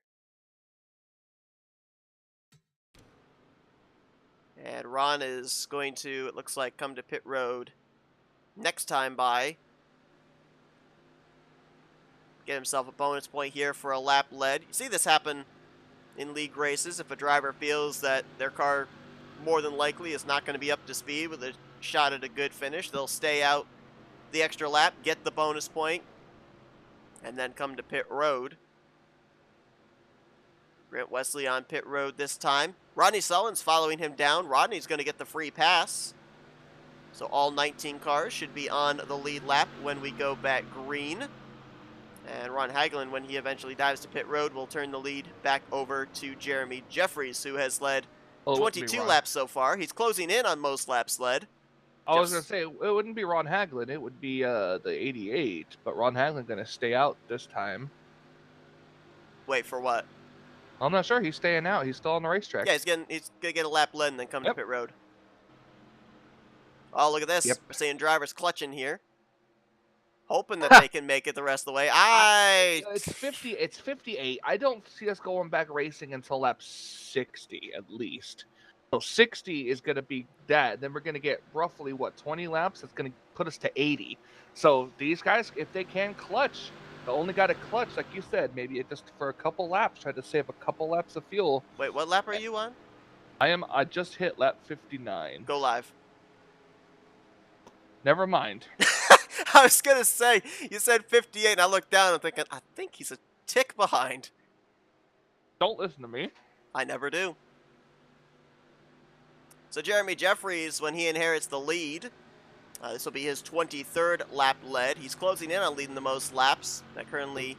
And Ron is going to, it looks like, come to pit road next time by. Get himself a bonus point here for a lap led. You see this happen in league races. If a driver feels that their car more than likely is not going to be up to speed with a shot at a good finish, they'll stay out the extra lap, get the bonus point, and then come to pit road. Grant Wesley on pit road this time. Rodney Sullivan's following him down. Rodney's going to get the free pass. So all 19 cars should be on the lead lap when we go back green. And Ron Hagelin, when he eventually dives to pit road, will turn the lead back over to Jeremy Jeffries, who has led 22 laps so far. He's closing in on most laps led.
I was going to say, it wouldn't be Ron Hagelin. It would be the 88. But Ron Hagelin's going to stay out this time.
Wait, for what?
I'm not sure. He's staying out. He's still on the racetrack.
Yeah, he's going to get a lap led and then come to pit road. Oh, look at this. We're seeing drivers clutching here. Hoping that they can make it the rest of the way.
It's 58. I don't see us going back racing until lap 60 at least. So 60 is going to be that. Then we're going to get roughly, 20 laps? That's going to put us to 80. So these guys, if they can clutch, they only got to clutch, like you said, maybe just for a couple laps, try to save a couple laps of fuel.
Wait, what lap are you on?
I just hit lap 59.
Go live.
Never mind.
I was going to say, you said 58, and I looked down and I'm thinking, I think he's a tick behind.
Don't listen to me.
I never do. So Jeremy Jeffries, when he inherits the lead, this will be his 23rd lap led. He's closing in on leading the most laps. That currently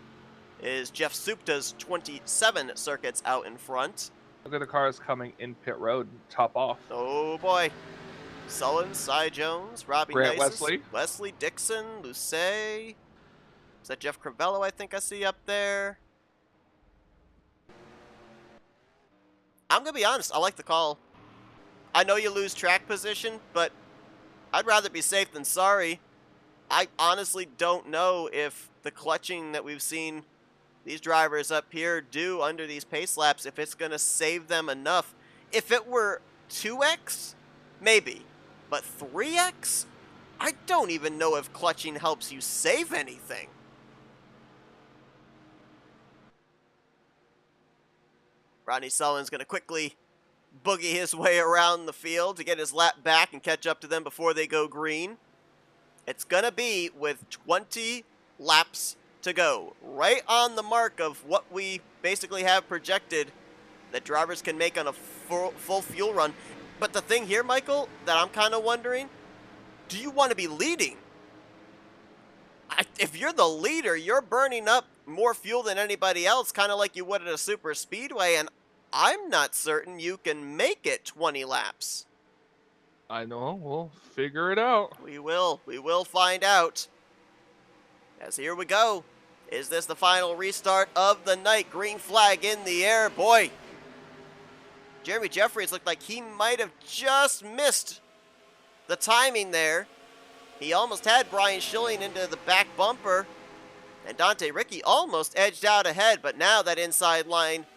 is Jeff Supta's 27 circuits out in front.
Look at the cars coming in pit road, top off.
Oh boy. Sullen, Cy Jones, Robbie
Grant
Nices, Wesley Dixon, Lucet. Is that Jeff Crivello I think I see up there? I'm going to be honest, I like the call. I know you lose track position, but I'd rather be safe than sorry. I honestly don't know if the clutching that we've seen these drivers up here do under these pace laps, if it's going to save them enough. If it were 2x, maybe. But 3x? I don't even know if clutching helps you save anything. Rodney Sullivan's going to quickly boogie his way around the field to get his lap back and catch up to them before they go green. It's going to be with 20 laps to go. Right on the mark of what we basically have projected that drivers can make on a full fuel run. But the thing here, Michael, that I'm kind of wondering, do you want to be leading? If you're the leader, you're burning up more fuel than anybody else, kind of like you would at a super speedway, and I'm not certain you can make it 20 laps.
I know. We'll figure it out.
We will. We will find out. As here we go. Is this the final restart of the night? Green flag in the air. Boy, Jeremy Jeffries looked like he might have just missed the timing there. He almost had Brian Schilling into the back bumper. And Dante Ricky almost edged out ahead, but now that inside line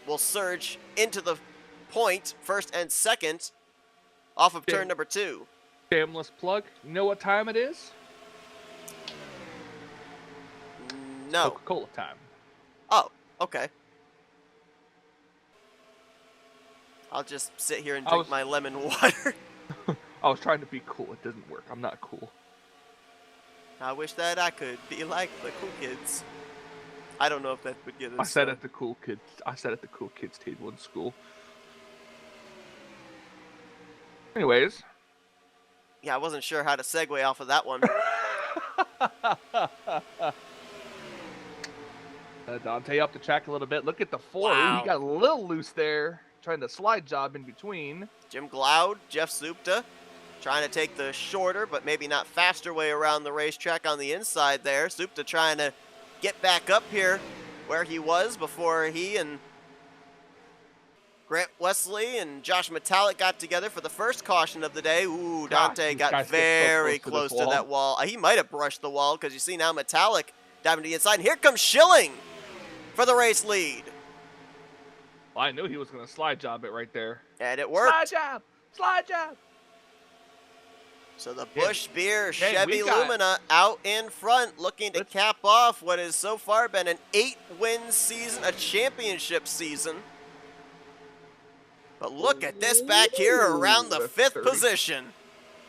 will surge into the point, first and second, off of turn number 2.
Shameless plug. You know what time it is?
No.
Coca-Cola time.
Oh, okay. I'll just sit here and drink my lemon water.
I was trying to be cool. It doesn't work. I'm not cool.
I wish that I could be like the cool kids. I don't know if that would get us.
I sat at the cool kids table in school. Anyways.
Yeah, I wasn't sure how to segue off of that one.
Dante up the track a little bit. Look at the 4.
Wow.
He got a little loose there. Trying to slide job in between.
Jim Glaude, Jeff Supta, trying to take the shorter but maybe not faster way around the racetrack on the inside there. Supta trying to get back up here where he was before he and Grant Wesley and Josh Metallic got together for the first caution of the day. Ooh,
Gosh,
Dante
these
got
guys get so
very
close
close
to this
to that wall. He might have brushed the wall because you see now Metallic diving to the inside. And here comes Schilling for the race lead.
Well, I knew he was going to slide job it right there.
And it worked.
Slide job! Slide job!
So the Busch Beer
Hey,
Chevy Lumina out in front, looking to cap off what has so far been an 8-win season, a championship season. But look at this back here around the 5th position.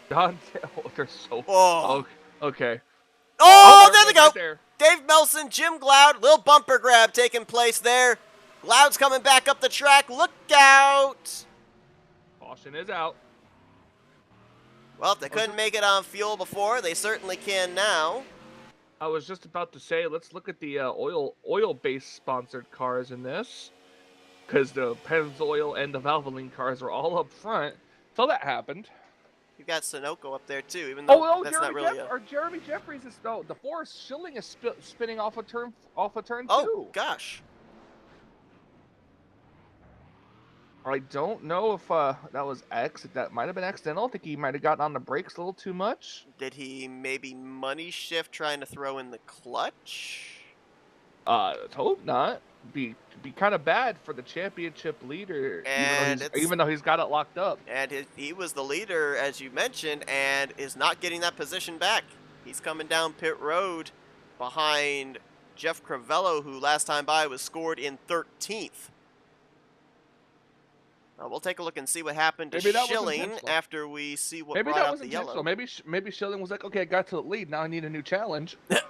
Dante, they're so...
Oh.
Okay.
Oh, there they go.
Right there.
Dave Melson, Jim Gloud, little bumper grab taking place there. Gloud's coming back up the track. Look out.
Caution is out.
Well, if they couldn't make it on fuel before, they certainly can now.
I was just about to say, let's look at the oil-based sponsored cars in this, because the Pennzoil and the Valvoline cars are all up front. So that happened.
You've got Sunoco up there too, even though that's not really
Jeremy Jeffries is the Forrest Schilling is spinning off a turn two.
Oh gosh.
I don't know if that was that might have been accidental. I think he might have gotten on the brakes a little too much.
Did he maybe money shift trying to throw in the clutch?
Let's hope not. Be kind of bad for the championship leader, even though he's got it locked up.
And he was the leader, as you mentioned, and is not getting that position back. He's coming down pit road behind Jeff Crivello, who last time by was scored in 13th. We'll take a look and see what happened to Schilling after we see what brought out the yellow.
Maybe Schilling was like, okay, I got to the lead. Now I need a new challenge.
I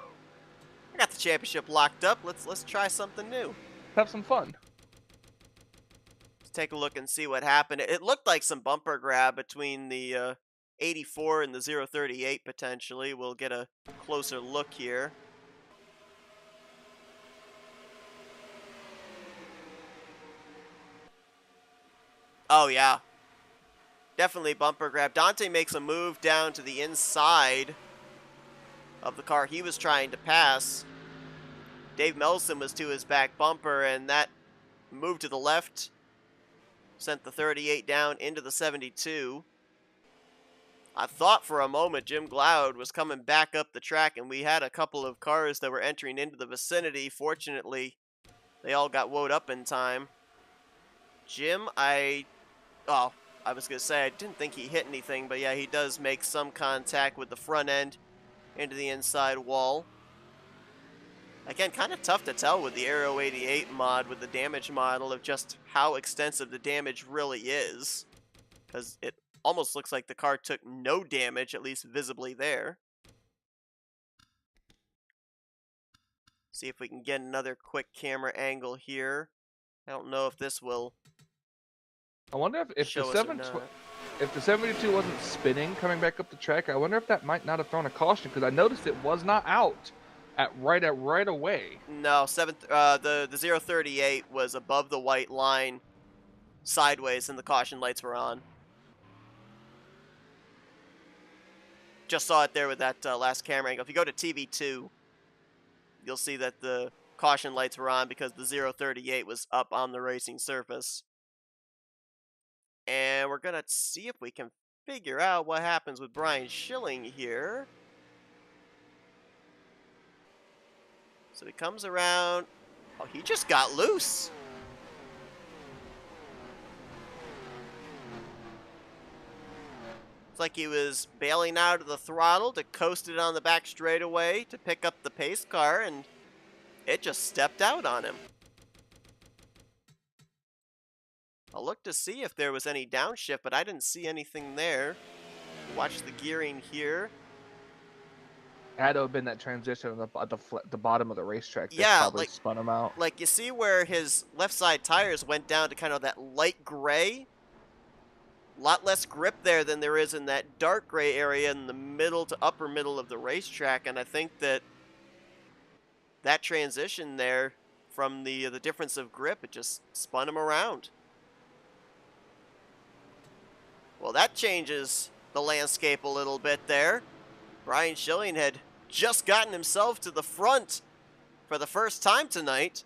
got the championship locked up. Let's try something new.
Have some fun.
Let's take a look and see what happened. It looked like some bumper grab between the 84 and the 038 potentially. We'll get a closer look here. Oh, yeah. Definitely bumper grab. Dante makes a move down to the inside of the car he was trying to pass. Dave Melson was to his back bumper, and that move to the left sent the 38 down into the 72. I thought for a moment Jim Gloud was coming back up the track, and we had a couple of cars that were entering into the vicinity. Fortunately, they all got woed up in time. Jim, I was going to say I didn't think he hit anything, but yeah, he does make some contact with the front end into the inside wall. Again, kind of tough to tell with the Aero 88 mod with the damage model of just how extensive the damage really is, because it almost looks like the car took no damage, at least visibly there. See if we can get another quick camera angle here. I don't know if this will...
I wonder if the 72 wasn't spinning coming back up the track. I wonder if that might not have thrown a caution, because I noticed it was not out right away.
No, the 038 was above the white line, sideways, and the caution lights were on. Just saw it there with that last camera angle. If you go to TV2, you'll see that the caution lights were on because the 038 was up on the racing surface. And we're going to see if we can figure out what happens with Brian Schilling here. So he comes around. Oh, he just got loose. It's like he was bailing out of the throttle to coast it on the back straightaway to pick up the pace car, and it just stepped out on him. I'll look to see if there was any downshift, but I didn't see anything there. Watch the gearing here.
Had to have been that transition at the bottom of the racetrack that probably spun him out.
Like, you see where his left side tires went down to kind of that light gray? A lot less grip there than there is in that dark gray area in the middle to upper middle of the racetrack, and I think that transition there from the difference of grip, it just spun him around. Well, that changes the landscape a little bit there. Brian Schilling had just gotten himself to the front for the first time tonight.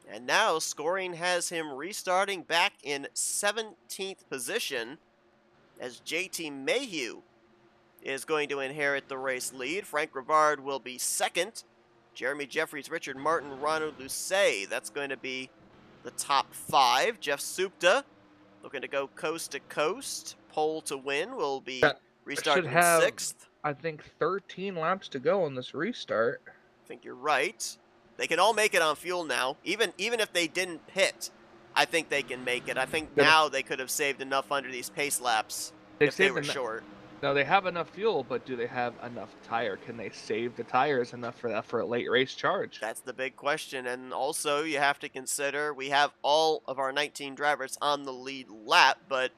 And now scoring has him restarting back in 17th position as JT Mayhew is going to inherit the race lead. Frank Rivard will be second. Jeremy Jeffries, Richard Martin, Ronald Lucey. That's going to be the top 5. Jeff Supta looking to go coast to coast. Pole to win will be
That should
restarting in
have,
6th.
I think, 13 laps to go on this restart.
I think you're right. They can all make it on fuel now. Even if they didn't pit, I think they can make it. I think now they could have saved enough under these pace laps if they were short.
No, they have enough fuel, but do they have enough tire? Can they save the tires enough for that for a late race charge?
That's the big question. And also you have to consider we have all of our 19 drivers on the lead lap, but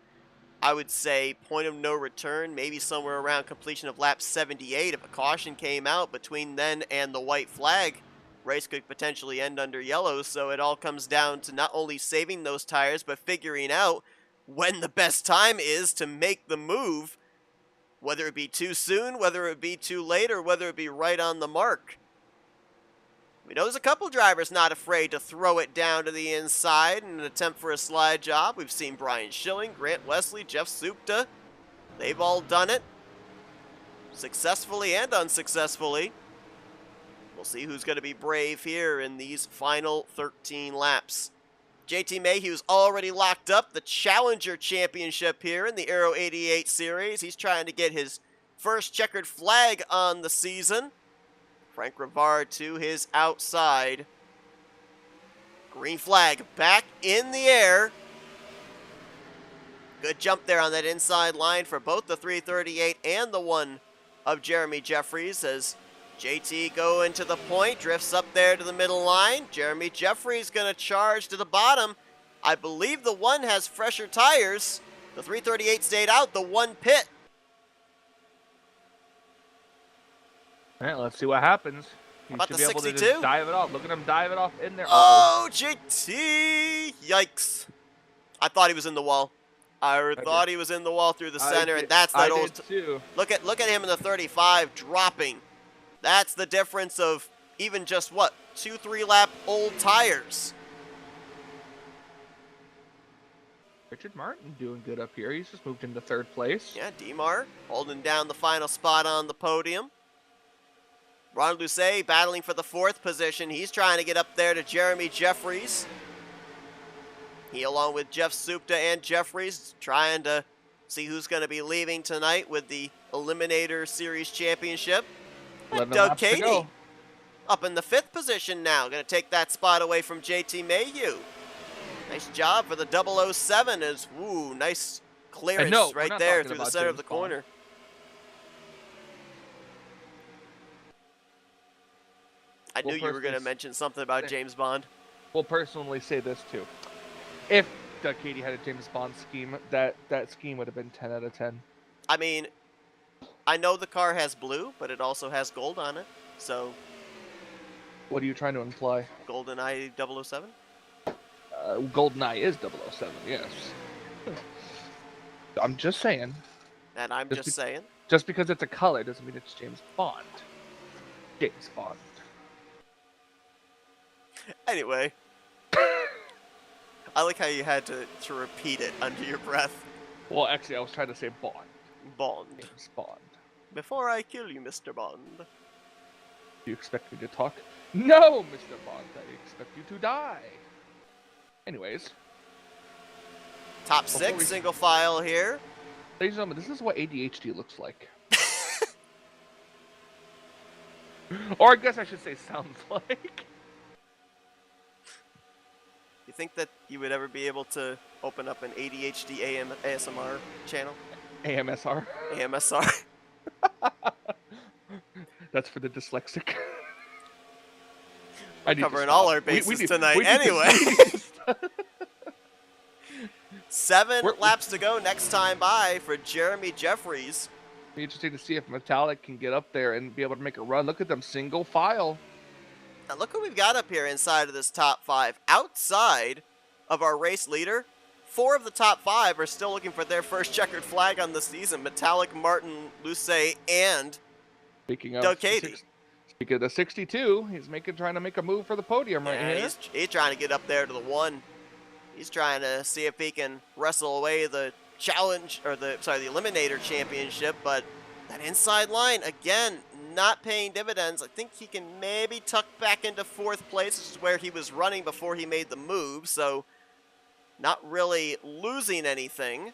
I would say point of no return, maybe somewhere around completion of lap 78. If a caution came out between then and the white flag, race could potentially end under yellow. So it all comes down to not only saving those tires, but figuring out when the best time is to make the move, whether it be too soon, whether it be too late, or whether it be right on the mark. We know there's a couple drivers not afraid to throw it down to the inside in an attempt for a slide job. We've seen Brian Schilling, Grant Wesley, Jeff Supta. They've all done it successfully and unsuccessfully. We'll see who's going to be brave here in these final 13 laps. JT Mayhew's already locked up the Challenger Championship here in the Aero 88 series. He's trying to get his first checkered flag on the season. Frank Rivard to his outside. Green flag back in the air. Good jump there on that inside line for both the 338 and the one of Jeremy Jeffries as JT going to the point, drifts up there to the middle line. Jeremy Jeffries going to charge to the bottom. I believe the one has fresher tires. The 338 stayed out, the one pit.
All right, let's see what happens.
How about
should
the
be able
62?
to just dive it off. Look at him dive it off in there.
Oh, JT! Yikes. I thought he was in the wall. I thought he was in the wall through the center, and that's that old.
Too.
Look at him in the 35 dropping. That's the difference of even just, what, 2-3 lap old tires.
Richard Martin doing good up here. He's just moved into 3rd place.
Yeah, Demar holding down the final spot on the podium. Ron Lucey battling for the 4th position. He's trying to get up there to Jeremy Jeffries. He, along with Jeff Supta and Jeffries, trying to see who's going to be leaving tonight with the Eliminator Series Championship. Doug Cady up in the 5th position now. Going to take that spot away from JT Mayhew. Nice job for the 007 as, ooh, nice clearance right there through the center of the corner. I knew you were going to mention something about James Bond.
We'll personally say this too. If Doug Cady had a James Bond scheme, that scheme would have been 10 out of 10.
I mean, I know the car has blue, but it also has gold on it, so...
What are you trying to imply?
GoldenEye 007?
GoldenEye is 007, yes. I'm just saying.
And I'm just saying.
Just because it's a color doesn't mean it's James Bond. James Bond.
Anyway. I like how you had to repeat it under your breath.
Well, actually, I was trying to say Bond.
Bond.
James Bond.
Before I kill you, Mr. Bond.
Do you expect me to talk? No, Mr. Bond. I expect you to die. Anyways.
Top 6, single file here.
Ladies and gentlemen, this is what ADHD looks like. Or I guess I should say sounds like.
You think that you would ever be able to open up an ADHD ASMR channel?
AMSR.
AMSR.
That's for the dyslexic.
We're covering all our bases tonight anyway. 7 laps to go next time by for Jeremy Jeffries.
Be interesting to see if Metallic can get up there and be able to make a run. Look at them, single file.
Now look who we've got up here inside of this top 5. Outside of our race leader, 4 of the top 5 are still looking for their first checkered flag on the season. Metallic, Martin, Lucey, and
Speaking of,
Doug Cady.
Because the 62, he's trying to make a move for the podium right here.
He's trying to get up there to the 1. He's trying to see if he can wrestle away the challenge, or the Eliminator Championship, but that inside line, again, not paying dividends. I think he can maybe tuck back into 4th place, which is where he was running before he made the move, so not really losing anything,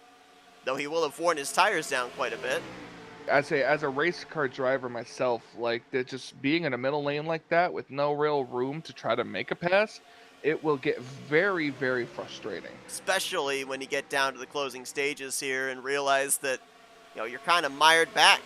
though he will have worn his tires down quite a bit.
As a race car driver myself, like, just being in a middle lane like that with no real room to try to make a pass, it will get very, very frustrating.
Especially when you get down to the closing stages here and realize that, you're kind of mired back.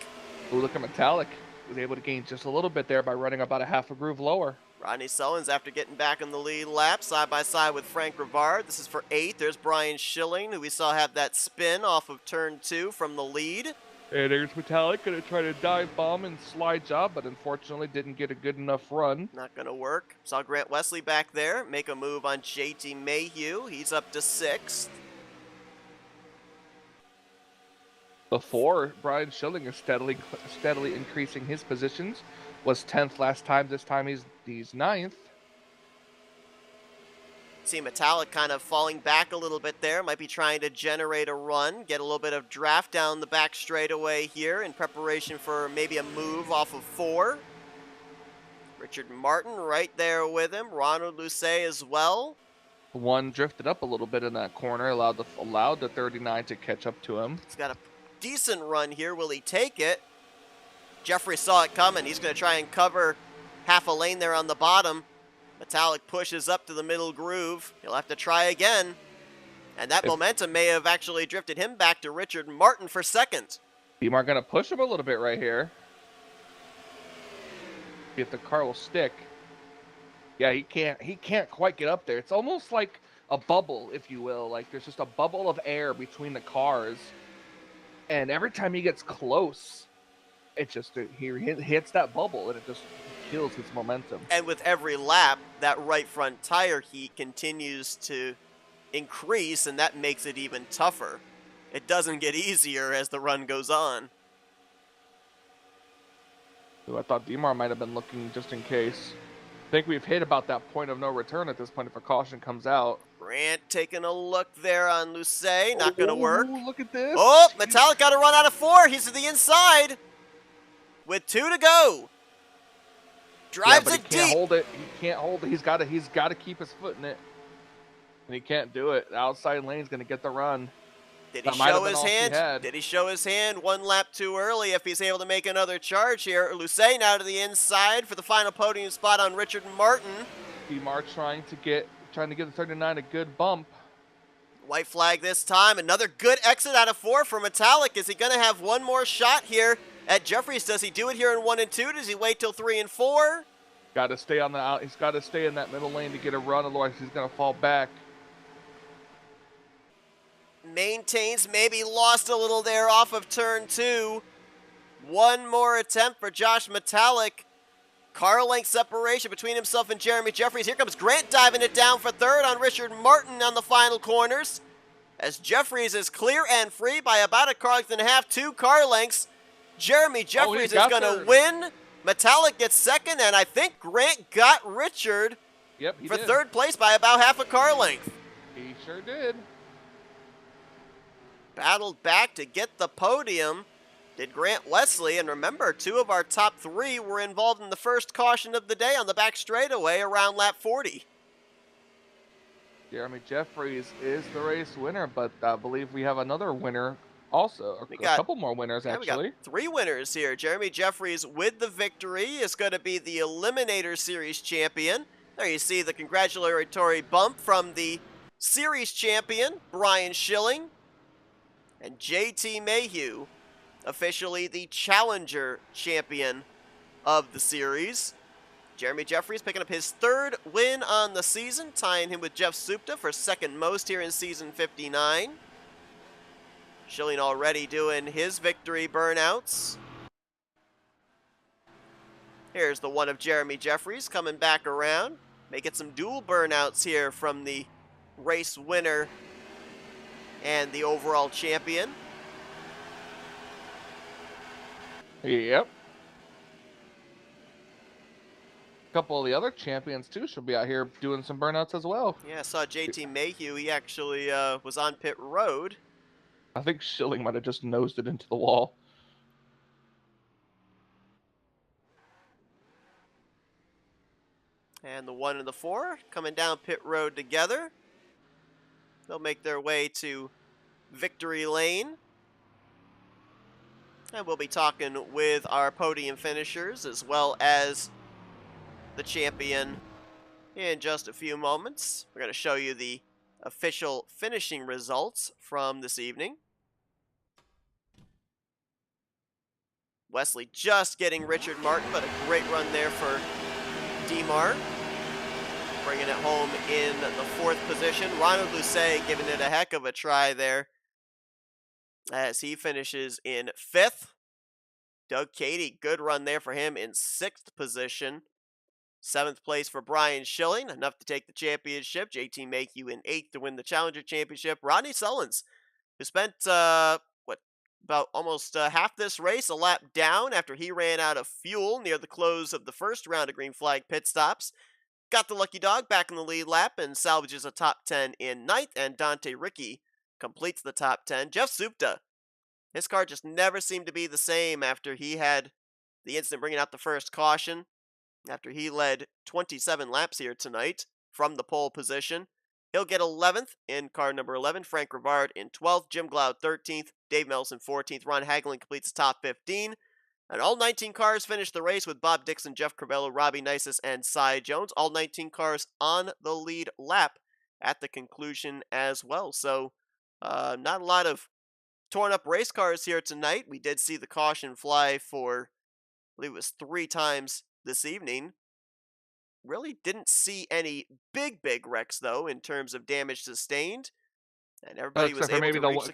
Ooh, look at Metallic. Was able to gain just a little bit there by running about a half a groove lower.
Rodney Sullins, after getting back in the lead lap, side by side with Frank Rivard. This is for 8th. There's Brian Schilling, who we saw have that spin off of turn 2 from the lead.
And there's Metallic going to try to dive bomb and slide job, but unfortunately didn't get a good enough run.
Not going to work. Saw Grant Wesley back there make a move on JT Mayhew. He's up to 6th.
Before, Brian Schilling is steadily increasing his positions. Was 10th last time. This time he's 9th.
See Metallic kind of falling back a little bit there. Might be trying to generate a run, get a little bit of draft down the back straightaway here in preparation for maybe a move off of 4. Richard Martin right there with him. Ronald Lucet as well.
One drifted up a little bit in that corner, allowed the 39 to catch up to him.
He's got a decent run here. Will he take it? Jeffrey saw it coming. He's going to try and cover half a lane there on the bottom. Metallic pushes up to the middle groove. He'll have to try again. And that momentum may have actually drifted him back to Richard Martin for 2nd.
Demar going to push him a little bit right here. See if the car will stick. Yeah, he can't quite get up there. It's almost like a bubble, if you will. Like, there's just a bubble of air between the cars. And every time he gets close, it just, he hits that bubble, and it just kills his momentum.
And with every lap, that right front tire heat continues to increase, and that makes it even tougher. It doesn't get easier as the run goes on.
So I thought Demar might have been looking just in case. I think we've hit about that point of no return at this point if a caution comes out.
Grant taking a look there on Lucet. Not going to work.
Look at this.
Oh, Metallic got a run out of 4. He's to the inside with 2 to go. Drives it deep.
He can't hold it. He can't hold it. He's got to keep his foot in it. And he can't do it. The outside lane's going to get the run.
Did he show his hand? Did he show his hand 1 lap too early if he's able to make another charge here? Lucet now to the inside for the final podium spot on Richard Martin.
Demar trying to give the 39 a good bump.
White flag this time. Another good exit out of 4 for Metallic. Is he going to have one more shot here at Jeffries? Does he do it here in 1 and 2? Does he wait till 3 and 4?
Got to stay on the out. He's got to stay in that middle lane to get a run, otherwise he's going to fall back.
Maintains, maybe lost a little there off of turn 2. One more attempt for Josh Metallic. Car length separation between himself and Jeremy Jeffries. Here comes Grant diving it down for 3rd on Richard Martin on the final corners. As Jeffries is clear and free by about a car length and a half, 2 car lengths. Jeremy Jeffries is going to win. Metallic gets 2nd, and I think Grant got Richard for 3rd place by about half a car length.
He sure did.
Battled back to get the podium. Did Grant Wesley, and remember, 2 of our top 3 were involved in the first caution of the day on the back straightaway around lap 40.
Jeremy Jeffries is the race winner, but I believe we have another winner also. A couple more winners, actually.
We got 3 winners here. Jeremy Jeffries with the victory is going to be the Eliminator Series champion. There you see the congratulatory bump from the Series champion, Brian Schilling. And JT Mayhew, officially the Challenger champion of the series. Jeremy Jeffries picking up his 3rd win on the season, tying him with Jeff Supta for 2nd most here in season 59. Schilling already doing his victory burnouts. Here's the one of Jeremy Jeffries coming back around, making some dual burnouts here from the race winner and the overall champion.
Yep. couple of the other champions too should be out here doing some burnouts as well.
Yeah, I saw JT Mayhew. He actually was on pit road.
I think Schilling might have just nosed it into the wall.
And the 1 and the 4 coming down pit road together. They'll make their way to victory lane. And we'll be talking with our podium finishers as well as the champion in just a few moments. We're going to show you the official finishing results from this evening. Wesley just getting Richard Martin, but a great run there for Demar. Bringing it home in the 4th position. Ronald Lucet giving it a heck of a try there as he finishes in 5th. Doug Cady, good run there for him in 6th position. 7th place for Brian Schilling, enough to take the championship. JT Mayhew in 8th to win the Challenger Championship. Rodney Sullins, who spent, about almost half this race a lap down after he ran out of fuel near the close of the first round of green flag pit stops. Got the lucky dog back in the lead lap and salvages a top 10 in 9th, and Dante Ricky completes the top 10. Jeff Supta, his car just never seemed to be the same after he had the incident bringing out the first caution, after he led 27 laps here tonight from the pole position. He'll get 11th in car number 11. Frank Rivard in 12th. Jim Glaude 13th. Dave Melson 14th. Ron Hagelin completes the top 15. And all 19 cars finish the race with Bob Dixon, Jeff Crivello, Robbie Nisus, and Cy Jones. All 19 cars on the lead lap at the conclusion as well. So not a lot of torn up race cars here tonight. We did see the caution fly for, I believe it was 3 times this evening. Really didn't see any big wrecks, though, in terms of damage sustained. And everybody was able to reach the conclusion.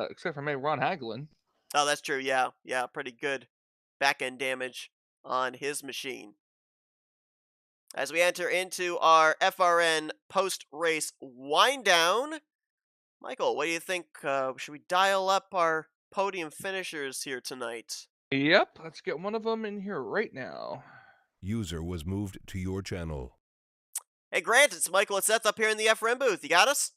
Except for maybe Ron Hagelin.
Oh, that's true. Yeah, pretty good back-end damage on his machine. As we enter into our FRN post-race wind-down, Michael, what do you think? Should we dial up our podium finishers here tonight?
Yep, let's get one of them in here right now.
User was moved to your channel.
Hey, Grant, it's Michael and Seth up here in the FRN booth. You got us?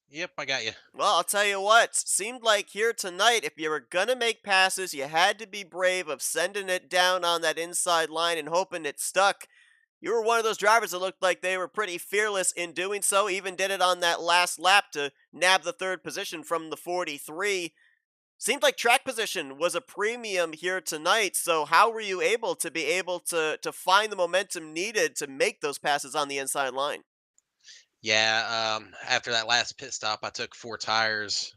Yep, I got you.
Well, I'll tell you what, seemed like here tonight, if you were going to make passes, you had to be brave of sending it down on that inside line and hoping it stuck. You were one of those drivers that looked like they were pretty fearless in doing so, even did it on that last lap to nab the 3rd position from the 43. Seemed like track position was a premium here tonight, so how were you able to find the momentum needed to make those passes on the inside line?
Yeah, after that last pit stop, I took 4 tires.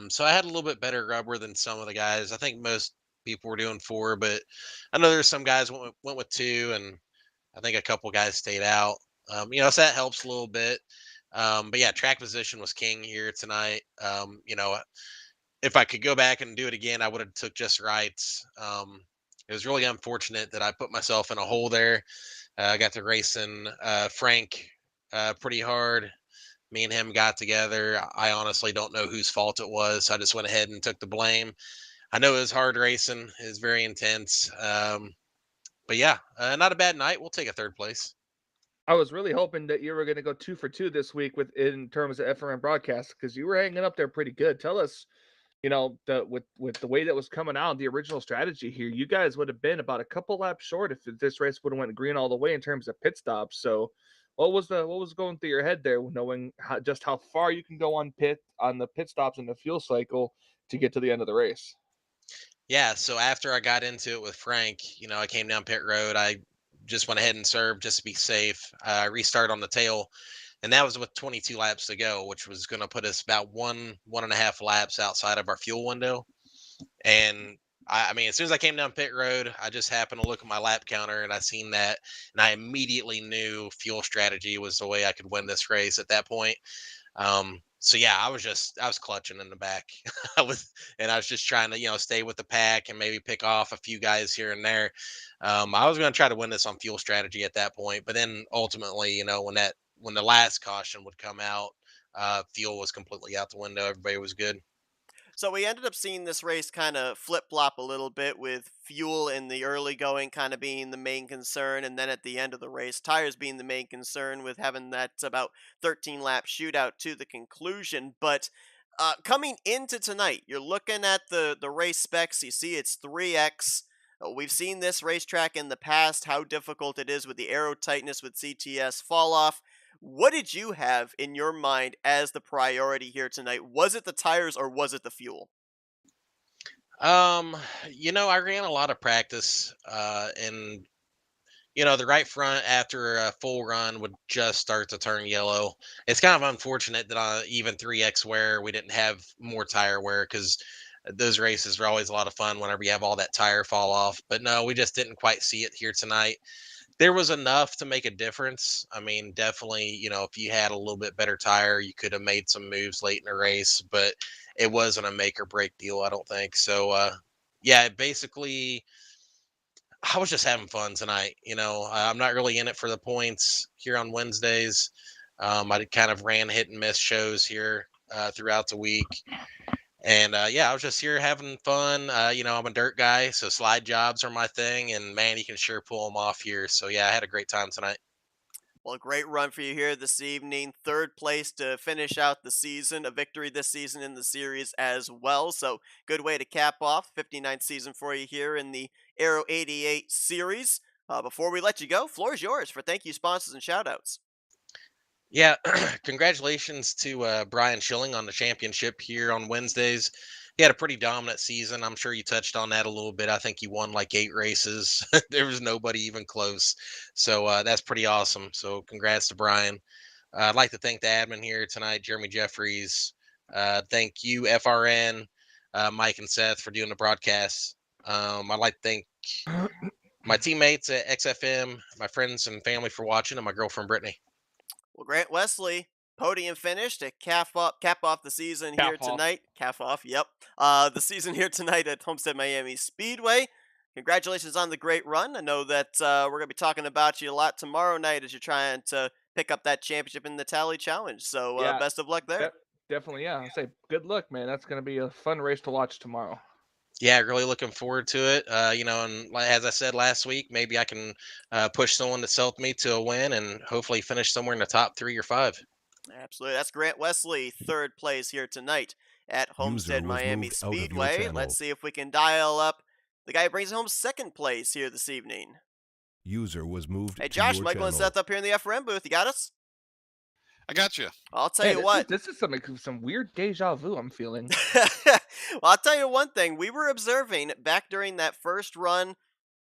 So I had a little bit better rubber than some of the guys. I think most people were doing 4, but I know there's some guys went with 2, and I think a couple guys stayed out. So that helps a little bit. But yeah, track position was king here tonight. If I could go back and do it again, I would have took just rights. It was really unfortunate that I put myself in a hole there. I got to racing Frank pretty hard. Me and him got together. I honestly don't know whose fault it was. So I just went ahead and took the blame. I know it was hard racing. It was very intense. But yeah, not a bad night. We'll take a 3rd place.
I was really hoping that you were going to go 2 for 2 this week in terms of FRN broadcast, because you were hanging up there pretty good. Tell us, with the way that was coming out, the original strategy here, you guys would have been about a couple laps short if this race would have went green all the way in terms of pit stops. So what was going through your head there, knowing just how far you can go on the pit stops in the fuel cycle to get to the end of the race?
Yeah, so after I got into it with Frank, I came down pit road. I just went ahead and served just to be safe. I restarted on the tail, and that was with 22 laps to go, which was going to put us about one and a half laps outside of our fuel window. And I mean, as soon as I came down pit road, I just happened to look at my lap counter and I seen that, and I immediately knew fuel strategy was the way I could win this race at that point. So yeah, I was clutching in the back. I was just trying to, stay with the pack and maybe pick off a few guys here and there. I was going to try to win this on fuel strategy at that point, but then ultimately, when the last caution would come out, fuel was completely out the window. Everybody was good.
So we ended up seeing this race kind of flip flop a little bit, with fuel in the early going kind of being the main concern, and then at the end of the race, tires being the main concern, with having that about 13 lap shootout to the conclusion. But coming into tonight, you're looking at the race specs. You see it's 3X. We've seen this racetrack in the past, how difficult it is with the aero tightness with CTS fall off. What did you have in your mind as the priority here tonight? Was it the tires or was it the fuel?
Um, I ran a lot of practice, and the right front after a full run would just start to turn yellow. It's kind of unfortunate that even 3X wear, we didn't have more tire wear, because those races are always a lot of fun whenever you have all that tire fall off. But no, we just didn't quite see it here tonight. There was enough to make a difference. I mean, definitely, if you had a little bit better tire, you could have made some moves late in the race, but it wasn't a make or break deal, I don't think. So, yeah, basically, I was just having fun tonight. I'm not really in it for the points here on Wednesdays. I kind of ran hit and miss shows here throughout the week. And yeah, I was just here having fun. I'm a dirt guy, so slide jobs are my thing. And man, you can sure pull them off here. So yeah, I had a great time tonight.
Well, a great run for you here this evening. Third place to finish out the season. A victory this season in the series as well. So, good way to cap off 59th season for you here in the Aero 88 series. Before we let you go, floor is yours for thank you, sponsors, and shoutouts.
Yeah, congratulations to Brian Schilling on the championship here on Wednesdays. He had a pretty dominant season. I'm sure you touched on that a little bit. I think he won like 8 races. There was nobody even close. So that's pretty awesome. So congrats to Brian. I'd like to thank the admin here tonight, Jeremy Jeffries. Thank you, FRN, Mike and Seth, for doing the broadcast. I'd like to thank my teammates at XFM, my friends and family for watching, and my girlfriend, Brittany.
Well, Grant Wesley, podium finish to cap off the season here
Cap off.
tonight. Calf off, yep. The season here tonight at Homestead Miami Speedway. Congratulations on the great run. I know that we're going to be talking about you a lot tomorrow night as you're trying to pick up that championship in the Tally Challenge. So
Yeah,
best of luck there.
definitely. Yeah, I say good luck, man. That's gonna be a fun race to watch tomorrow.
Yeah, really looking forward to it. And as I said last week, maybe I can push someone to sell me to a win and hopefully finish somewhere in the top 3 or 5.
Absolutely. That's Grant Wesley, third place here tonight at
User
Homestead
was
Miami
moved out of your
Speedway. Let's
channel.
see if we can dial up the guy who brings home second place here this evening.
User was moved
Hey,
to
Josh,
your
Michael, and
channel.
Seth up here in the FRM booth. You got us?
I got you.
I'll tell
Man,
you what.
this is some weird deja vu I'm feeling.
Well, I'll tell you one thing. We were observing back during that first run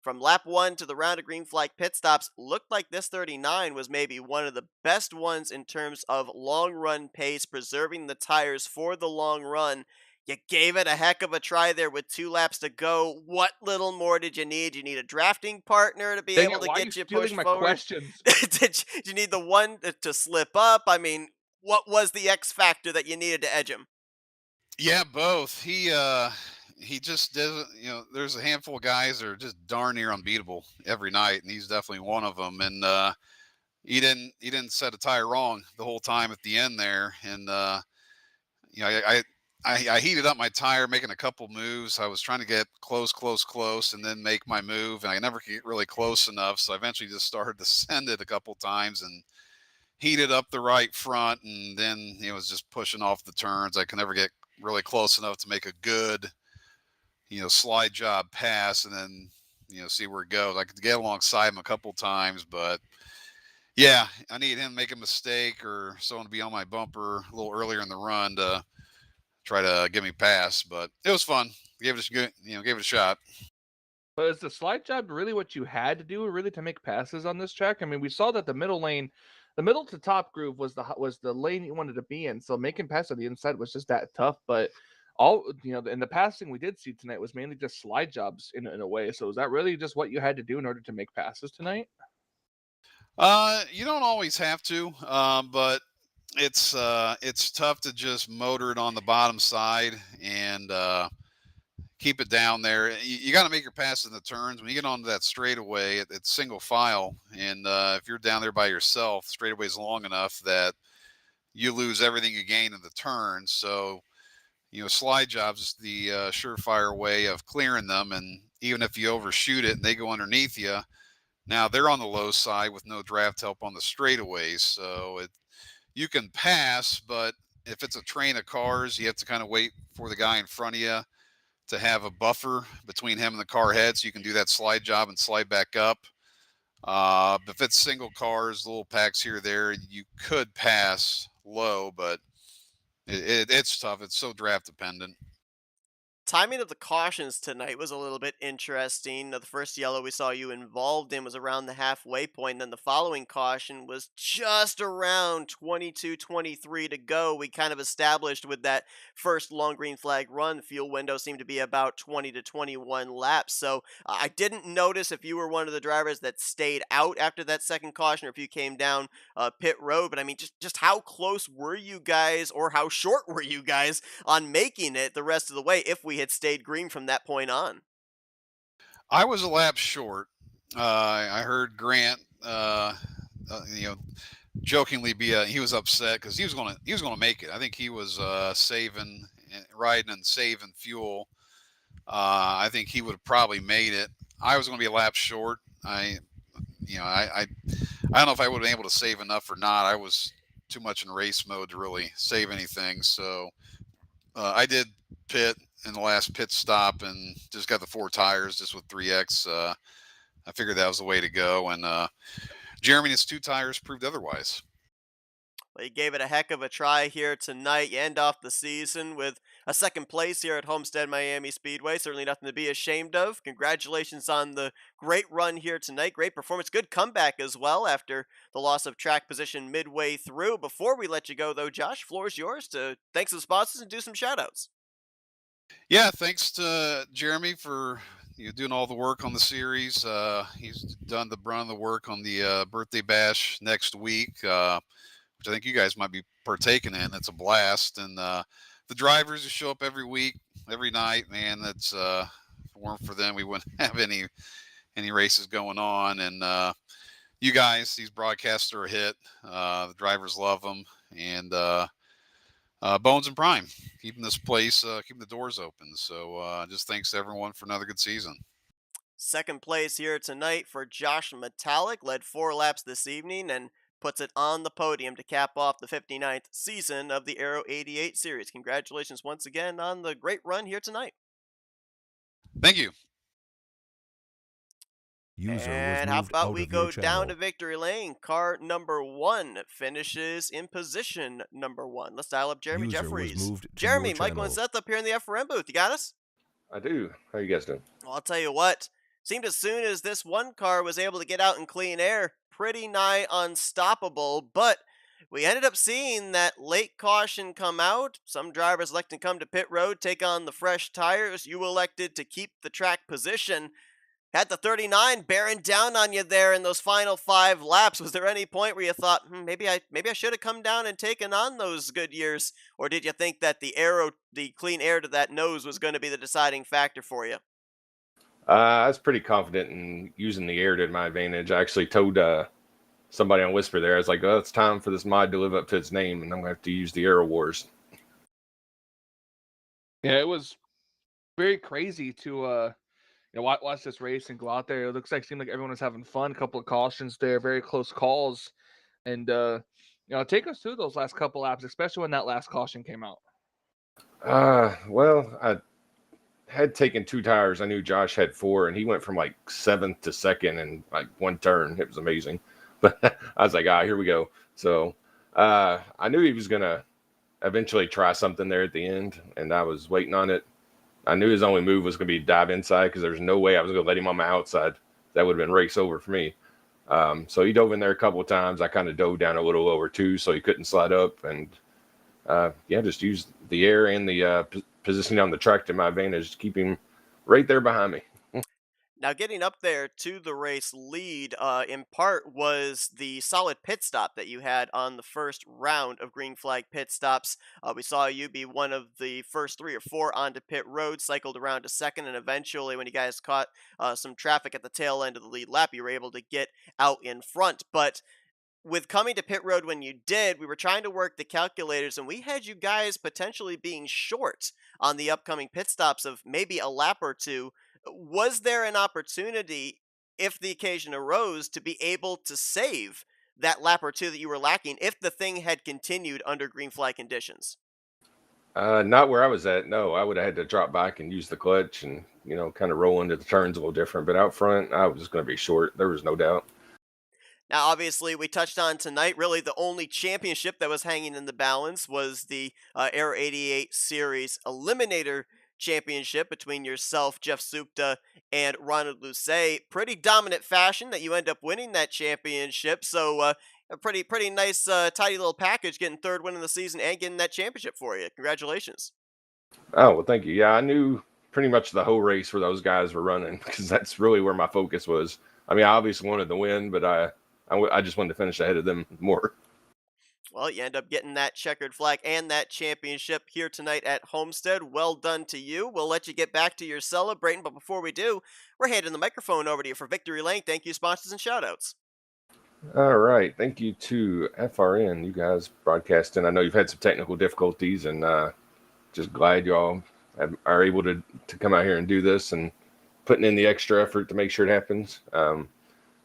from lap 1 to the round of green flag pit stops, looked like this 39 was maybe one of the best ones in terms of long run pace, preserving the tires for the long run. You gave it a heck of a try there with 2 laps to go. What little more did you need? You need a drafting partner to be
Dang
able
it,
to
why are you
get you
stealing
pushed
my
forward?
questions?
Did you need the one to slip up? I mean, what was the X factor that you needed to edge him?
Yeah, both. He just doesn't. There's a handful of guys that are just darn near unbeatable every night, and he's definitely one of them. And he didn't set a tire wrong the whole time at the end there. And you know, I heated up my tire, making a couple moves. I was trying to get close, and then make my move, and I never could get really close enough. So I eventually just started to send it a couple times and heated up the right front, and then it was just pushing off the turns. I could never get really close enough to make a good, slide job pass, and then see where it goes. I could get alongside him a couple times, but yeah, I need him to make a mistake or someone to be on my bumper a little earlier in the run to try to get me past. But it was fun. Gave it a good, gave it a shot.
But is the slide job really what you had to do, really, to make passes on this track? I mean, we saw that the middle lane, the middle to top groove was the lane you wanted to be in. So making passes on the inside was just that tough. But in the passing we did see tonight was mainly just slide jobs in a way. So is that really just what you had to do in order to make passes tonight?
You don't always have to, but it's tough to just motor it on the bottom side and keep it down there. You got to make your passes in the turns. When you get onto that straightaway, it's single file, and if you're down there by yourself, straightaway's long enough that you lose everything you gain in the turns. So slide jobs is the surefire way of clearing them. And even if you overshoot it and they go underneath you, now they're on the low side with no draft help on the straightaways. So you can pass, but if it's a train of cars, you have to kind of wait for the guy in front of you to have a buffer between him and the car head, so you can do that slide job and slide back up. If it's single cars, little packs here or there, you could pass low, but it's tough. It's so draft dependent.
Timing of the cautions tonight was a little bit interesting. The first yellow we saw you involved in was around the halfway point, and then the following caution was just around 22-23 to go. We kind of established with that first long green flag run, fuel window seemed to be about 20 to 21 laps. So I didn't notice if you were one of the drivers that stayed out after that second caution or if you came down pit road. But I mean, just how close were you guys, or how short were you guys on making it the rest of the way if we had stayed green from that point on?
I was a lap short. I heard Grant, you know, jokingly he was upset because he was gonna make it. I think he was saving, riding and saving fuel. I think he would have probably made it. I was going to be a lap short. I don't know if I would have been able to save enough or not. I was too much in race mode to really save anything. So I did pit in the last pit stop and just got the 4 tires just with 3X. I figured that was the way to go. And Jeremy and his 2 tires proved otherwise.
Well, you gave it a heck of a try here tonight. You end off the season with a second place here at Homestead Miami Speedway. Certainly nothing to be ashamed of. Congratulations on the great run here tonight. Great performance. Good comeback as well after the loss of track position midway through. Before we let you go, though, Josh, floor is yours to thanks to the sponsors and do some shout-outs.
Yeah, thanks to Jeremy for doing all the work on the series. He's done the brunt of the work on the birthday bash next week, which I think you guys might be partaking in. It's a blast, and the drivers who show up every week, every night, man, that's if it weren't for them, we wouldn't have any races going on. And you guys, these broadcasts are a hit. The drivers love them, and Bones and Prime, keeping this place, keeping the doors open. So just thanks to everyone for another good season.
Second place here tonight for Josh Metallic, led 4 laps this evening and puts it on the podium to cap off the 59th season of the Aero 88 series. Congratulations once again on the great run here tonight.
Thank you.
User was
And how
moved
about
out
we
of your
go down to
channel.
victory lane? Car number 1 finishes in position number 1. Let's dial up Jeremy
User was
Jeffries.
moved to
Jeremy,
your
Michael, and
channel.
Seth up here in the FRM booth. You got us?
I do. How you guys doing?
Well, I'll tell you what. Seemed as soon as this one car was able to get out in clean air, pretty nigh unstoppable, but we ended up seeing that late caution come out. Some drivers elected to come to pit road, take on the fresh tires. You elected to keep the track position. Had the 39 bearing down on you there in those final 5 laps. Was there any point where you thought, maybe I should have come down and taken on those good years, or did you think that the clean air to that nose was going to be the deciding factor for you?
I was pretty confident in using the air to my advantage. I actually told somebody on Whisper there, I was like, "Oh, it's time for this mod to live up to its name, and I'm going to have to use the Aero Wars."
Yeah, it was very crazy to watch this race and go out there. It seemed like everyone was having fun. A couple of cautions there, very close calls, and take us through those last couple laps, especially when that last caution came out.
Well, I had taken 2 tires. I knew Josh had 4, and he went from like 7th to 2nd in like one turn. It was amazing. But I was like, here we go. So I knew he was going to eventually try something there at the end, and I was waiting on it. I knew his only move was going to be dive inside because there's no way I was going to let him on my outside. That would have been race over for me. So he dove in there a couple of times. I kind of dove down a little lower too, so he couldn't slide up. And just used the air and the positioning on the track to my advantage to keep him right there behind me.
Now, getting up there to the race lead, in part, was the solid pit stop that you had on the first round of green flag pit stops. We saw you be one of the first 3 or 4 onto pit road, cycled around to second, and eventually, when you guys caught some traffic at the tail end of the lead lap, you were able to get out in front. But with coming to pit road when you did, we were trying to work the calculators, and we had you guys potentially being short on the upcoming pit stops of maybe a lap or two. Was there an opportunity, if the occasion arose, to be able to save that lap or two that you were lacking if the thing had continued under green flag conditions?
Not where I was at. No, I would have had to drop back and use the clutch and, kind of roll into the turns a little different. But out front, I was going to be short. There was no doubt.
Now, obviously, we touched on tonight, really the only championship that was hanging in the balance was the Aero 88 Series Eliminator Championship between yourself, Jeff Supta, and Ronald Lucet. Pretty dominant fashion that you end up winning that championship. So, a pretty nice, tidy little package getting third win of the season and getting that championship for you. Congratulations.
Oh, well, thank you. Yeah, I knew pretty much the whole race where those guys were running because that's really where my focus was. I mean, I obviously wanted to win, but I just wanted to finish ahead of them more.
Well, you end up getting that checkered flag and that championship here tonight at Homestead. Well done to you. We'll let you get back to your celebrating, but before we do, we're handing the microphone over to you for victory lane. Thank you, sponsors, and shoutouts.
All right. Thank you to FRN, you guys broadcasting. I know you've had some technical difficulties, and just glad y'all are able to come out here and do this and putting in the extra effort to make sure it happens.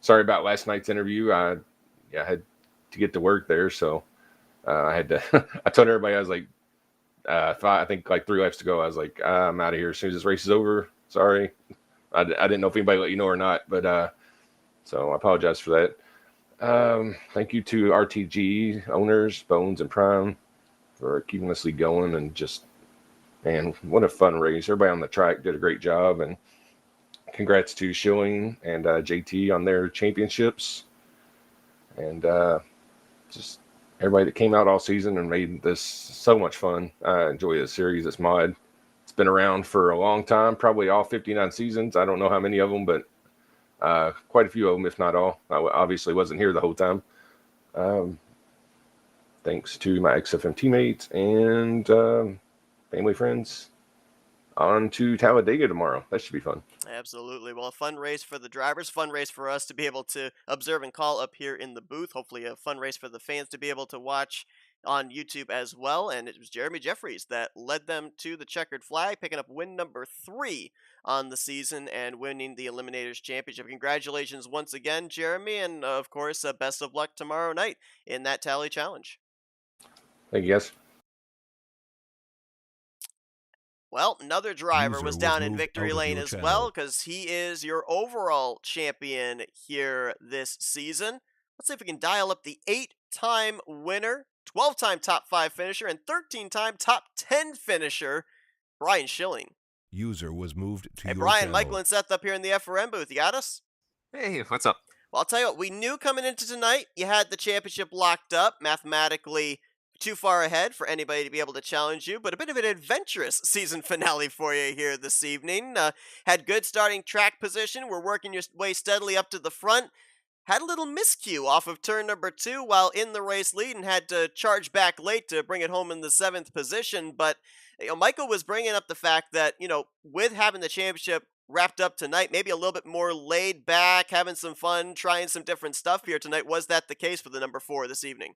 Sorry about last night's interview. I had to get to work there, so I had to. I told everybody, I was like, I think like 3 laps to go. I was like, I'm out of here as soon as this race is over. Sorry, I didn't know if anybody let you know or not, but so I apologize for that. Thank you to RTG owners, Bones and Prime, for keeping this league going, and just, man, what a fun race. Everybody on the track did a great job, and congrats to Schilling and JT on their championships, and just everybody that came out all season and made this so much fun. I enjoy this series, this mod. It's been around for a long time, probably all 59 seasons. I don't know how many of them, but quite a few of them, if not all. I obviously wasn't here the whole time. Thanks to my XFM teammates and family friends. On to Talladega tomorrow. That should be fun.
Absolutely. Well, a fun race for the drivers, fun race for us to be able to observe and call up here in the booth. Hopefully, a fun race for the fans to be able to watch on YouTube as well. And it was Jeremy Jeffries that led them to the checkered flag, picking up win number 3 on the season and winning the Eliminators Championship. Congratulations once again, Jeremy. And of course, best of luck tomorrow night in that Tally Challenge.
Thank you, guys.
Well, another driver
User
was
was
down in
moved
victory
out of
lane
your
as
channel.
well because he is your overall champion here this season. Let's see if we can dial up the 8-time winner, 12-time top 5 finisher, and 13-time top 10 finisher, Brian Schilling.
User was moved to
Hey,
your
Brian,
channel.
Michael, and Seth up here in the FRM booth. You got us?
Hey, what's up?
Well, I'll tell you what, we knew coming into tonight you had the championship locked up, mathematically too far ahead for anybody to be able to challenge you, but a bit of an adventurous season finale for you here this evening. Had good starting track position, were working your way steadily up to the front. Had a little miscue off of turn number 2 while in the race lead and had to charge back late to bring it home in the 7th position. But Michael was bringing up the fact that, with having the championship wrapped up tonight, maybe a little bit more laid back, having some fun, trying some different stuff here tonight. Was that the case for the number 4 this evening?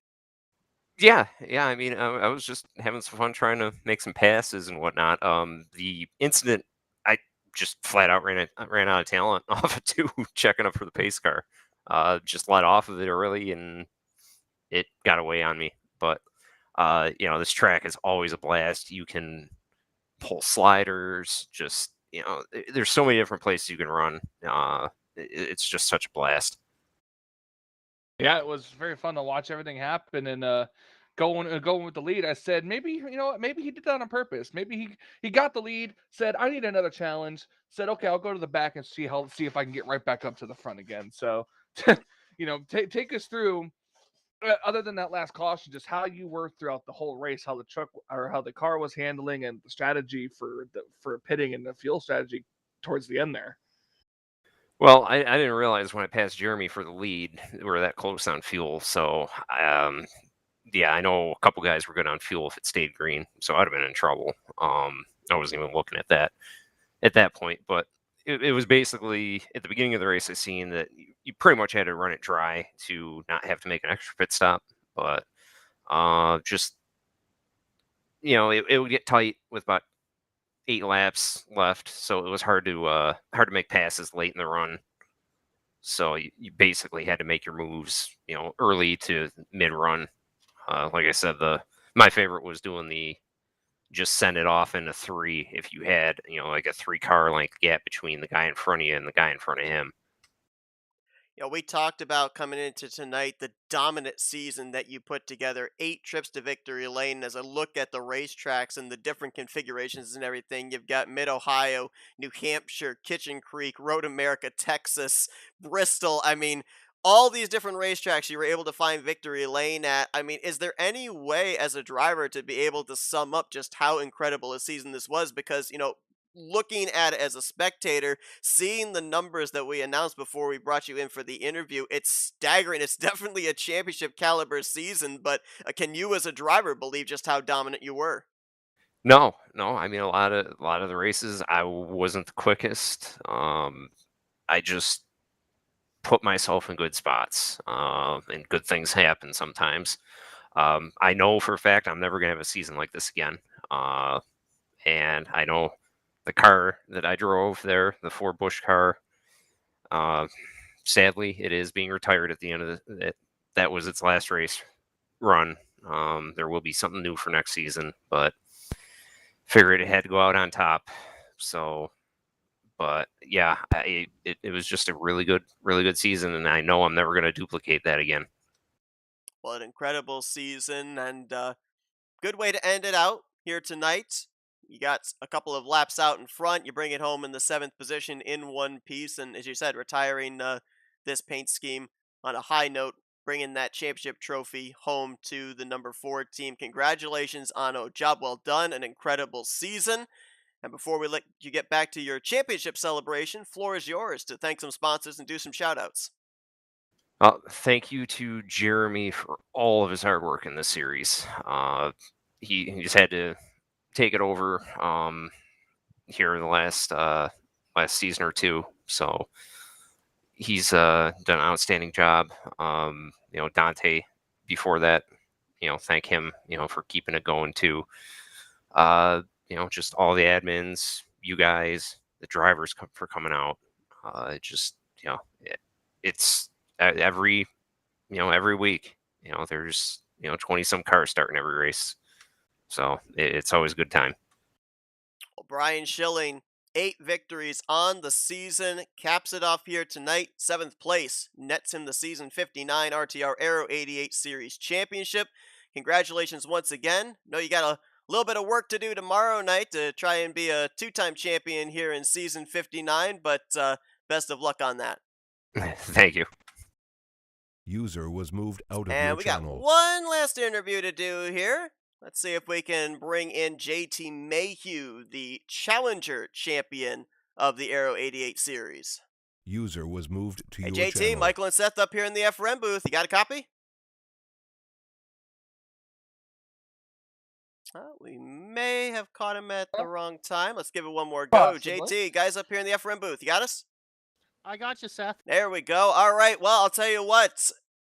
Yeah. I mean, I was just having some fun trying to make some passes and whatnot. The incident, I just flat out ran out of talent off of 2 checking up for the pace car. Just let off of it early and it got away on me. But this track is always a blast. You can pull sliders. Just there's so many different places you can run. It's just such a blast.
Yeah, it was very fun to watch everything happen and going with the lead. I said maybe maybe he did that on purpose. Maybe he got the lead, said I need another challenge. Said okay, I'll go to the back and see if I can get right back up to the front again. So take us through. Other than that last caution, just how you were throughout the whole race, how the truck or how the car was handling, and the strategy for pitting and the fuel strategy towards the end there.
Well, I didn't realize when I passed Jeremy for the lead, we were that close on fuel. So, yeah, I know a couple guys were good on fuel if it stayed green. So I'd have been in trouble. I wasn't even looking at that point. But it was basically at the beginning of the race. I seen that you pretty much had to run it dry to not have to make an extra pit stop, but just it would get tight with about 8 laps left, so it was hard to make passes late in the run. So you basically had to make your moves, early to mid run. Like I said, my favorite was doing the just send it off into 3 if you had, like a 3-car length gap between the guy in front of you and the guy in front of him.
We talked about coming into tonight the dominant season that you put together, 8 trips to victory lane. As I look at the racetracks and the different configurations and everything, you've got Mid Ohio, New Hampshire, Kitchen Creek, Road America, Texas, Bristol. I mean, all these different racetracks you were able to find victory lane at. I mean, is there any way as a driver to be able to sum up just how incredible a season this was? Because, looking at it as a spectator, seeing the numbers that we announced before we brought you in for the interview, it's staggering. It's definitely a championship caliber season, but can you as a driver believe just how dominant you were?
No. I mean, a lot of the races, I wasn't the quickest. I just put myself in good spots, and good things happen sometimes. I know for a fact I'm never gonna have a season like this again. And I know the car that I drove there, the Ford Busch car, sadly, it is being retired at the end of it. That was its last race run. There will be something new for next season, but figured it had to go out on top. So, but yeah, it was just a really good season, and I know I'm never going to duplicate that again.
Well, an incredible season and good way to end it out here tonight. You got a couple of laps out in front. You bring it home in the 7th position in one piece. And as you said, retiring this paint scheme on a high note, bringing that championship trophy home to the number 4 team. Congratulations, Ano. Job well done. An incredible season. And before we let you get back to your championship celebration, floor is yours to thank some sponsors and do some shout outs.
Thank you to Jeremy for all of his hard work in this series. He just had to take it over here in the last season or two. So he's done an outstanding job. Dante before that, thank him, for keeping it going too. Just all the admins, you guys, the drivers for coming out. It's every week. There's 20 some cars starting every race. So it's always a good time.
Well, Brian Schilling, 8 victories on the season, caps it off here tonight. 7th place, nets him the season 59 RTR Aero 88 Series Championship. Congratulations once again. Know you got a little bit of work to do tomorrow night to try and be a 2-time champion here in season 59, but best of luck on that.
Thank you.
User was moved out of
And
your
we
channel.
got one last interview to do here. Let's see if we can bring in JT Mayhew, the challenger champion of the Aero 88 series.
User was moved to
Hey,
your
JT,
channel.
Michael and Seth up here in the FRM booth. You got a copy? We may have caught him at the wrong time. Let's give it one more go.
Possibly.
JT, guys up here in the FRM booth. You got us?
I got you, Seth.
There we go. All right. Well, I'll tell you what.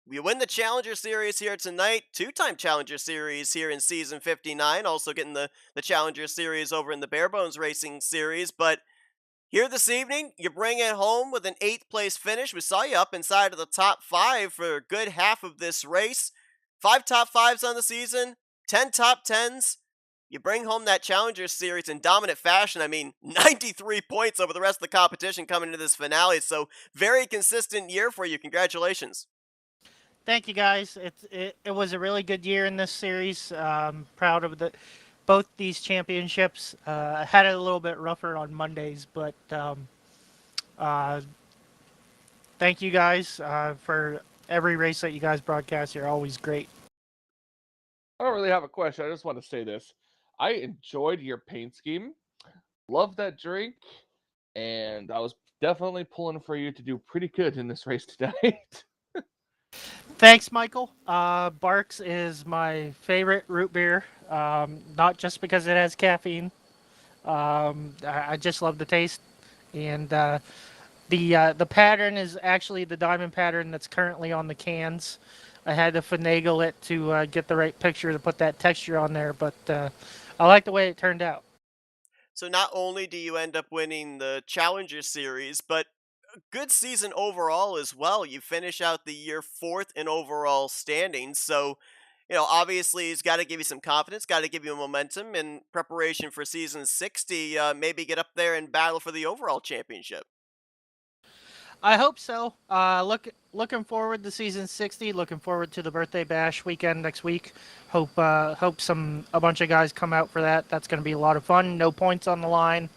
We win the Challenger Series here tonight. 2-time Challenger Series here in Season 59. Also getting the Challenger Series over in the Barebones Racing Series. But here this evening, you bring it home with an 8th place finish. We saw you up inside of the top 5 for a good half of this race. 5 top 5s on the season. 10 top 10s. You bring home that Challenger Series in dominant fashion. I mean, 93 points over the rest of the competition coming into this finale. So, very consistent year for you. Congratulations.
Thank you, guys. It was a really good year in this series. Proud of both these championships. I had it a little bit rougher on Mondays, but thank you guys for every race that you guys broadcast. You're always great.
I don't really have a question. I just want to say this. I enjoyed your paint scheme. Loved that drink. And I was definitely pulling for you to do pretty good in this race tonight.
Thanks, Michael. Barks is my favorite root beer. Not just because it has caffeine. I just love the taste. And the pattern is actually the diamond pattern that's currently on the cans. I had to finagle it to get the right picture to put that texture on there, but I like the way it turned out.
So not only do you end up winning the Challenger Series, but a good season overall as well. You finish out the year 4th in overall standings. So, obviously it's got to give you some confidence, got to give you momentum in preparation for season 60. Maybe get up there and battle for the overall championship.
I hope so. Looking forward to season 60. Looking forward to the birthday bash weekend next week. Hope a bunch of guys come out for that. That's going to be a lot of fun. No points on the line.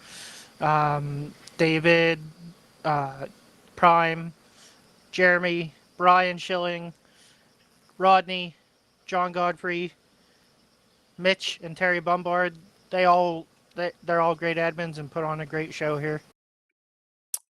David, Prime, Jeremy, Brian Schilling, Rodney, John Godfrey, Mitch, and Terry Bombard. They're all great admins and put on a great show here.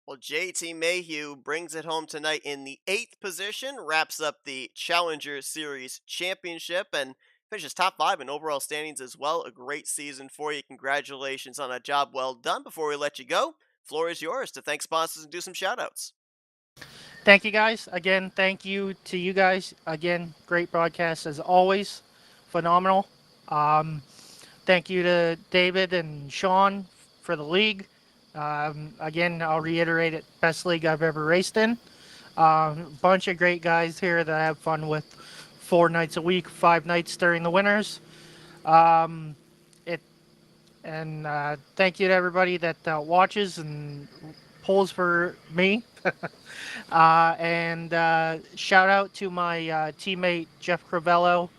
Well, JT Mayhew brings it home tonight in the 8th position, wraps up the Challenger Series Championship, and finishes top 5 in overall standings as well. A great season for you. Congratulations on a job well done. Before we let you go, floor is yours to thank sponsors and do some shout-outs.
Thank you, guys. Again, thank you to you guys. Again, great broadcast as always. Phenomenal. Thank you to David and Sean for the league. Again, I'll reiterate it, best league I've ever raced in. Bunch of great guys here that I have fun with 4 nights a week, 5 nights during the winters. Thank you to everybody that watches and pulls for me. And shout out to my teammate Jeff Crivello.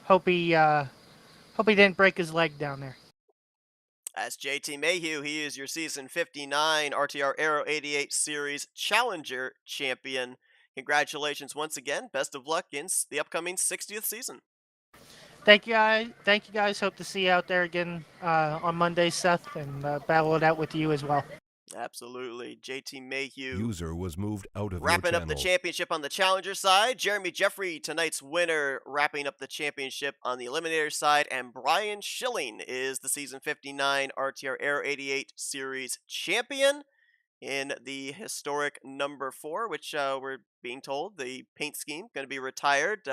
Hope he didn't break his leg down there.
As JT Mayhew, he is your season 59 RTR Aero 88 Series Challenger champion. Congratulations once again. Best of luck in the upcoming 60th season.
Thank you, guys. Hope to see you out there again on Monday, Seth, and battle it out with you as well.
Absolutely. JT Mayhew.
User was moved out of
wrapping
your
up the
channel.
championship on the Challenger side. Jeremy Jeffrey, tonight's winner, wrapping up the championship on the Eliminator side. And Brian Schilling is the season 59 RTR Aero 88 Series champion in the historic number 4, which we're being told the paint scheme going to be retired.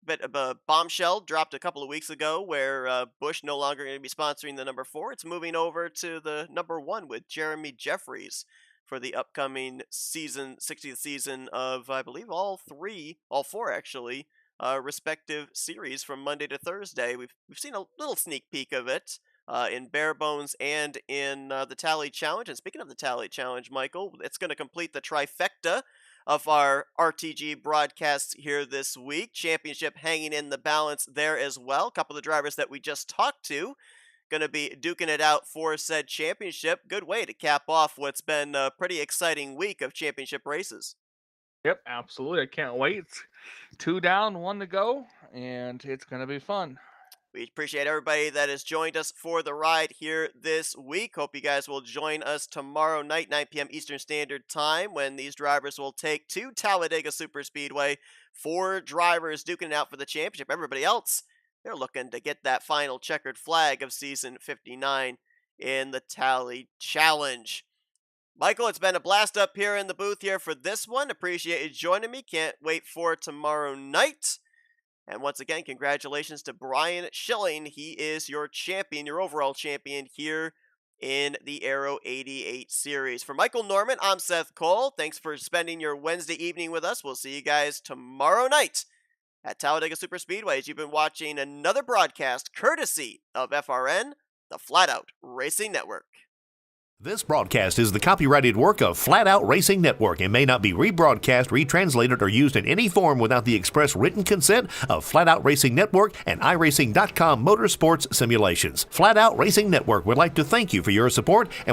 Bit of a bombshell dropped a couple of weeks ago where Bush no longer going to be sponsoring the number 4. It's moving over to the number 1 with Jeremy Jeffries for the upcoming season, 60th season of, I believe, all 4 actually, respective series from Monday to Thursday. We've seen a little sneak peek of it in Bare Bones and in the Tally Challenge. And speaking of the Tally Challenge, Michael, it's going to complete the trifecta of our RTG broadcasts here this week. Championship hanging in the balance there as well. A couple of the drivers that we just talked to going to be duking it out for said championship. Good way to cap off what's been a pretty exciting week of championship races.
Yep, absolutely. I can't wait. 2 down, 1 to go, and it's going to be fun.
We appreciate everybody that has joined us for the ride here this week. Hope you guys will join us tomorrow night, 9 p.m. Eastern Standard Time, when these drivers will take to Talladega Superspeedway. 4 drivers duking it out for the championship. Everybody else, they're looking to get that final checkered flag of season 59 in the Tally Challenge. Michael, it's been a blast up here in the booth here for this one. Appreciate you joining me. Can't wait for tomorrow night. And once again, congratulations to Brian Schilling. He is your champion, your overall champion here in the Aero 88 series. For Michael Norman, I'm Seth Cole. Thanks for spending your Wednesday evening with us. We'll see you guys tomorrow night at Talladega Superspeedway as you've been watching another broadcast courtesy of FRN, the Flatout Racing Network.
This broadcast is the copyrighted work of Flatout Racing Network and may not be rebroadcast, retranslated, or used in any form without the express written consent of Flatout Racing Network and iRacing.com Motorsports Simulations. Flatout Racing Network would like to thank you for your support and